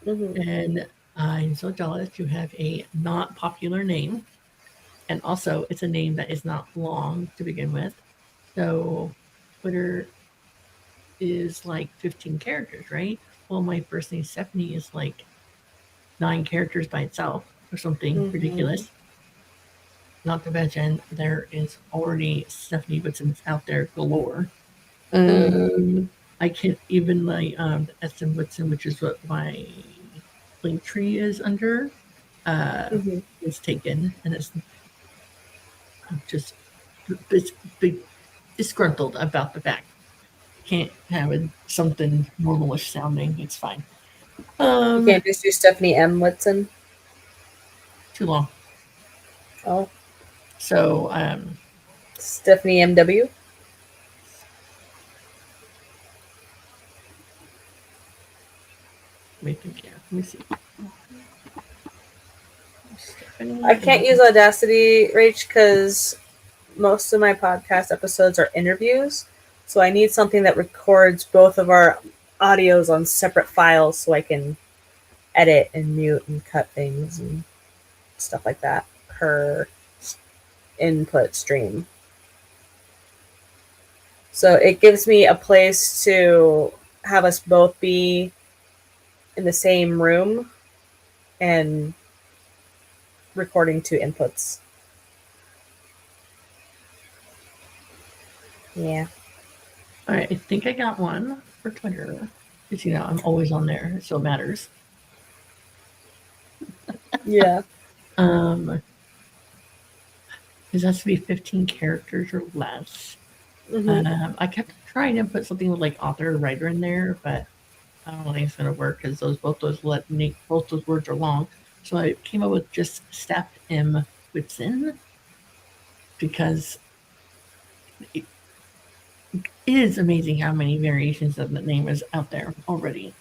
and I'm so jealous you have a not popular name, and also it's a name that is not long to begin with. So Twitter is like 15 characters, right? Well, my first name Stephanie is like 9 characters by itself or something ridiculous. Not to mention there is already Stephanie Whitson's out there galore. I can't even SM Whitson, which is what my Linktree is under, is taken, and I'm just big disgruntled about the fact. Can't have something normalish sounding. It's fine. You can't just do Stephanie M. Whitson? Too long. Oh. So, Stephanie M.W.? Let me see. I can't use Audacity, Rach, because most of my podcast episodes are interviews. So I need something that records both of our audios on separate files so I can edit and mute and cut things and stuff like that per input stream. So it gives me a place to have us both be in the same room and recording 2 inputs. Yeah. All right, I think I got one for Twitter. Because, I'm always on there, so it matters. Yeah. It has to be 15 characters or less. I kept trying to put something with like author or writer in there, but I don't think it's gonna work because both those words are long. So I came up with just Steph M. Whitson because it is amazing how many variations of the name is out there already.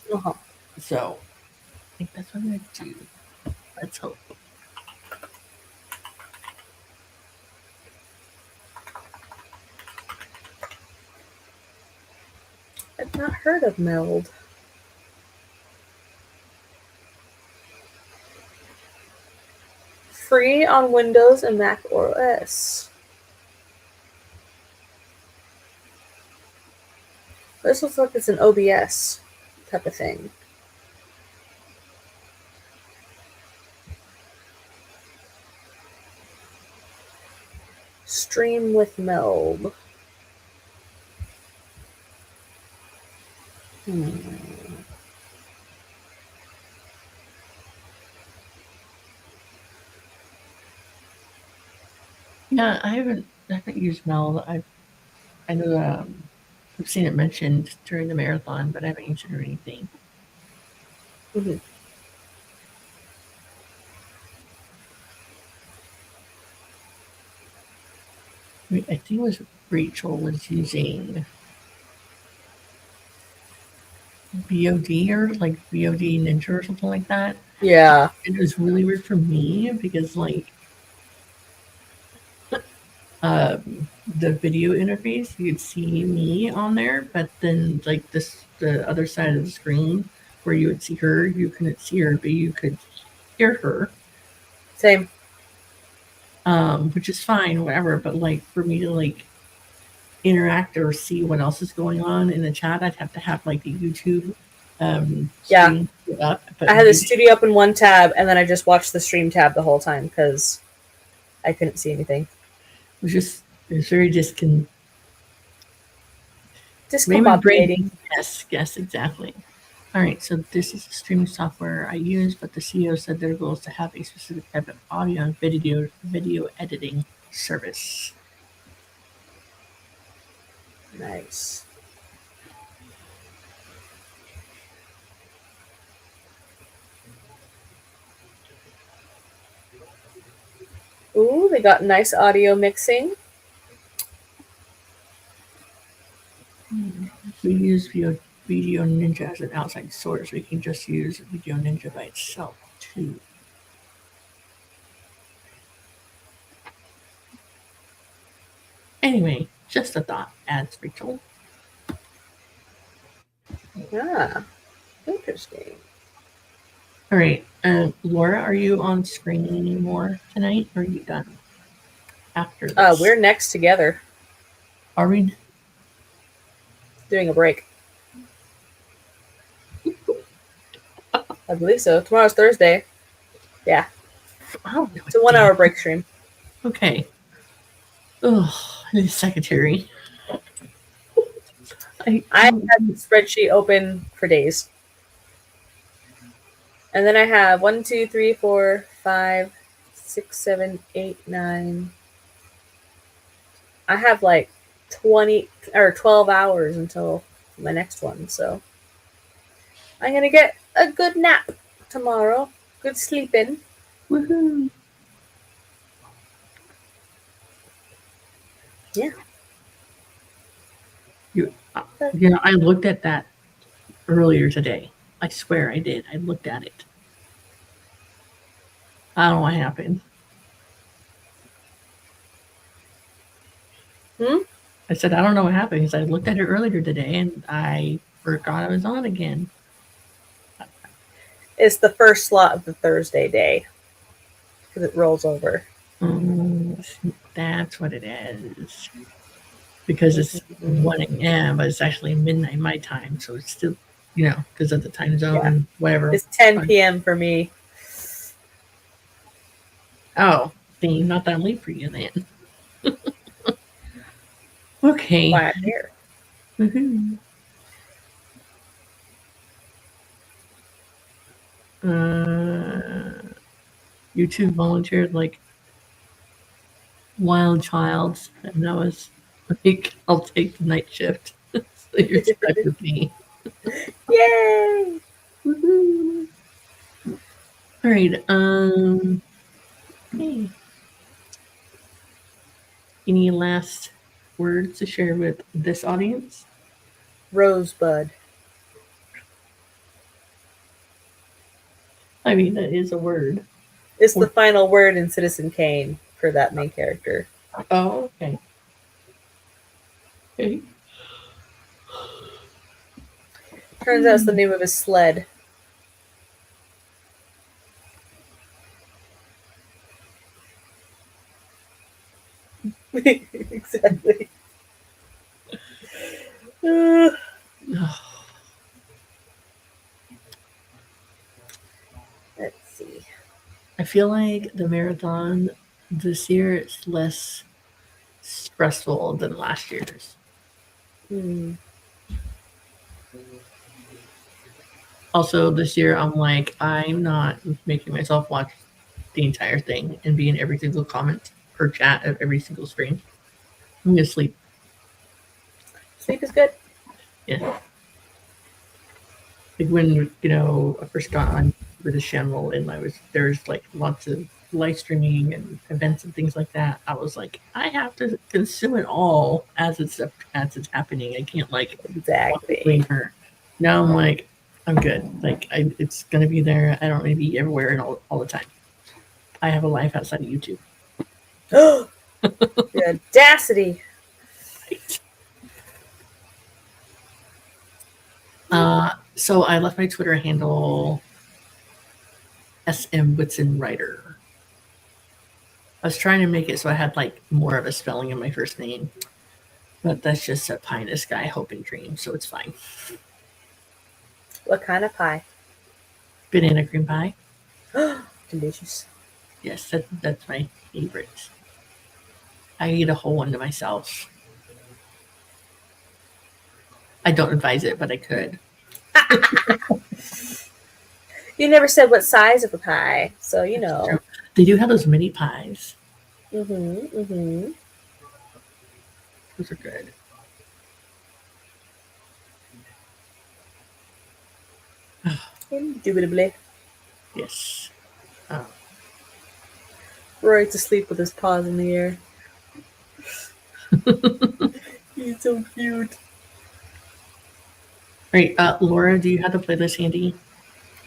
So I think that's what I'm gonna do. Let's hope. I've not heard of Meld. Free on Windows and Mac OS. This looks like it's an OBS type of thing. Stream with Meld. Yeah, I haven't used Mel. I know I've seen it mentioned during the marathon, but I haven't used it or anything. Mm-hmm. I think it was Rachel was using BOD or like BOD Ninja or something like that. Yeah. It was really weird for me because like the video interface, you could see me on there, but then like the other side of the screen where you would see her, you couldn't see her, but you could hear her, Same. which is fine, whatever. But like for me to like interact or see what else is going on in the chat, I'd have to have like the YouTube Yeah. stream up. But I had the studio up in one tab, and then I just watched the stream tab the whole time because I couldn't see anything. it was very maybe Discombobulating. yes, exactly. All right, so this is the streaming software I use, but the CEO said their goal is to have a specific type of audio and video editing service. Nice. Ooh, they got nice audio mixing. We use Video Ninja as an outside source. We can just use Video Ninja by itself too. Anyway, just a thought, adds Rachel. Ah, interesting. All right, Laura, are you on screen anymore tonight, or are you done after this? We're next together. Are we? Doing a break. I believe so. Tomorrow's Thursday. Yeah. Oh, It's a 1 hour break stream. Okay. Oh, I need a secretary. I have the spreadsheet open for days. And then I have 1, 2, 3, 4, 5, 6, 7, 8, 9. I have like 20 or 12 hours until my next one. So I'm going to get a good nap tomorrow. Good sleeping. Woohoo. Yeah. I looked at that earlier today. I swear I did. I looked at it. I don't know what happened. I said, I don't know what happened because I looked at it earlier today and I forgot I was on again. It's the first slot of the Thursday day because it rolls over. That's what it is. Because it's 1 a.m., but it's actually midnight my time. So it's still, because of the time zone and whatever. It's 10 p.m. for me. Oh, then not that late for you then. Okay. Why I'm here. Woohoo. YouTube volunteered like wild child, and I was like, I'll take the night shift. So you're stuck with me. Yay! Woohoo. All right. Hey. Any last words to share with this audience? Rosebud. I mean, that is a word. It's the final word in Citizen Kane for that main character. Oh, okay. Okay. Turns out it's the name of his sled. Exactly. Let's see. I feel like the marathon this year is less stressful than last year's. Also, this year I'm like, I'm not making myself watch the entire thing and be in every single comment. per chat of every single stream. I'm gonna sleep. Sleep is good. Yeah. Like when I first got on with the channel and there's like lots of live streaming and events and things like that. I was like, I have to consume it all as it's happening. I can't like Exactly. between her. Now I'm like, I'm good. Like it's gonna be there. I don't need to be everywhere and all the time. I have a life outside of YouTube. The audacity. So I left my Twitter handle SM Whitson Writer. I was trying to make it so I had like more of a spelling in my first name, but that's just a pie in the sky hope and dream, so it's fine. What kind of pie? Banana cream pie. Delicious. Yes, that's my favorite. I eat a whole one to myself. I don't advise it, but I could. You never said what size of a pie, so you know. They do have those mini pies. Mm-hmm. Those are good. Indubitably. Yes. Roy's asleep with his paws in the air. He's so cute. Right, Laura, do you have the playlist handy?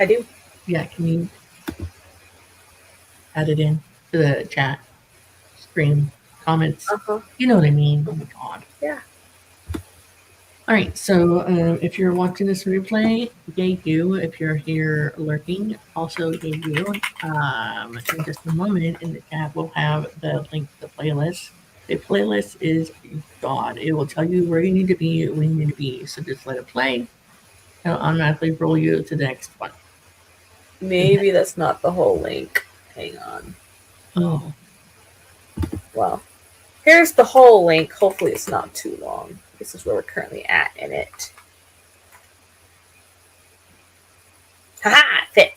I do. Yeah, can you add it in to the chat, stream, comments? Uh-huh. You know what I mean. Oh my god. Yeah. All right, so if you're watching this replay, yay you. If you're here lurking, also yay you. In just a moment in the chat, we'll have the link to the playlist. The playlist is God. It will tell you where you need to be, when you need to be. So just let it play. It'll automatically roll you to the next one. Maybe that's not the whole link. Hang on. Oh. Well, here's the whole link. Hopefully it's not too long. This is where we're currently at in it. Haha! Fit!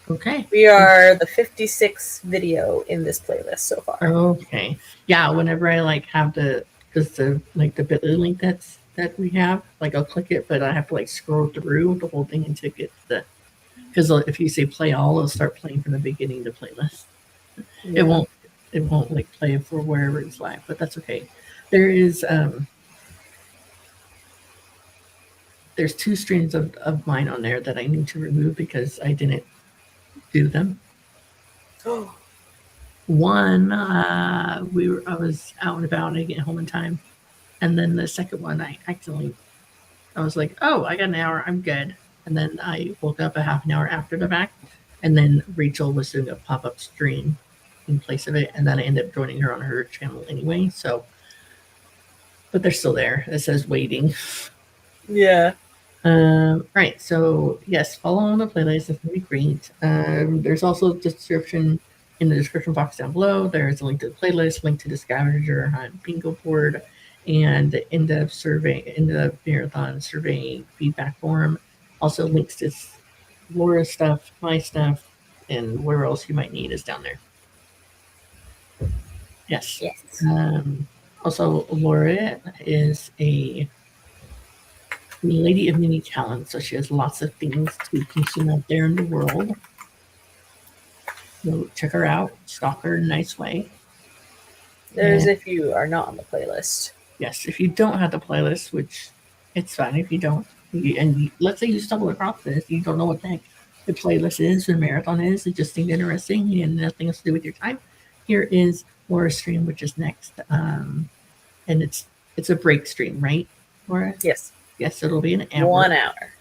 Okay. We are the 56th video in this playlist so far. Okay. Yeah, whenever I have because the bit.ly link that we have, I'll click it, but I have to scroll through the whole thing until it gets because if you say play all, it'll start playing from the beginning of the playlist. Yeah. It won't play for wherever it's live, but that's okay. There is there's 2 streams of mine on there that I need to remove because I didn't do them. Oh. One, I was out and about and I didn't get home in time. And then the second one, I was like, oh, I got an hour, I'm good. And then I woke up a half an hour after the fact, and then Rachel was doing a pop-up stream in place of it, and then I ended up joining her on her channel anyway. So, but they're still there. It says waiting. Yeah. Right. So yes, follow on the playlist. It's gonna be great. There's also a description in the description box down below. There's a link to the playlist, link to the scavenger hunt bingo board, and the end of marathon survey feedback form. Also links to Laura's stuff, my stuff, and where else you might need is down there. Yes. Yes. Also, Laura is a lady of many talents, so she has lots of things to consume out there in the world. So check her out, stalk her in a nice way. There's if you are not on the playlist. Yes, if you don't have the playlist, which it's fine if you don't. And let's say you stumble across this, you don't know what the heck the playlist is or marathon is, it just seemed interesting and nothing else to do with your time. Here is Laura's stream, which is next. And it's a break stream, right, Laura? Yes. Yes, it'll be an hour. 1 hour.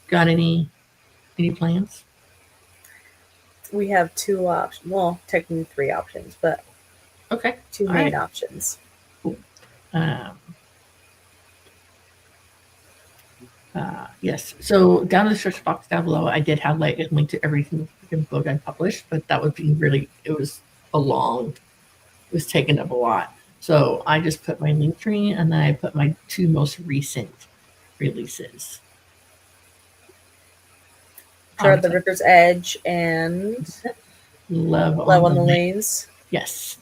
Got any plans? We have 2 options. Well, technically 3 options, but okay, 2 main options. Cool. Yes. So down in the search box down below, I did have a link to every single book I published, but that was it was it was taking up a lot. So I just put my Linktree and then I put my 2 most recent releases. The River's Edge and Love on the Lanes. Yes.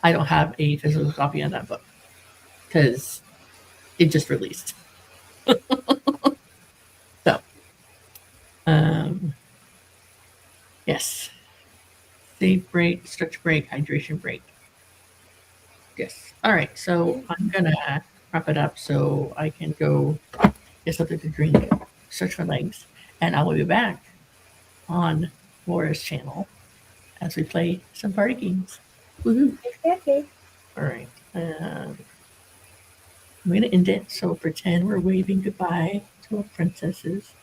I don't have a physical copy of that book because it just released. So, yes. Sleep break, stretch break, hydration break. Yes. All right. So I'm gonna wrap it up so I can go get something to drink, stretch my legs, and I will be back on Laura's channel as we play some party games. Woohoo! Exactly. All right. I'm gonna end it. So pretend we're waving goodbye to our princesses.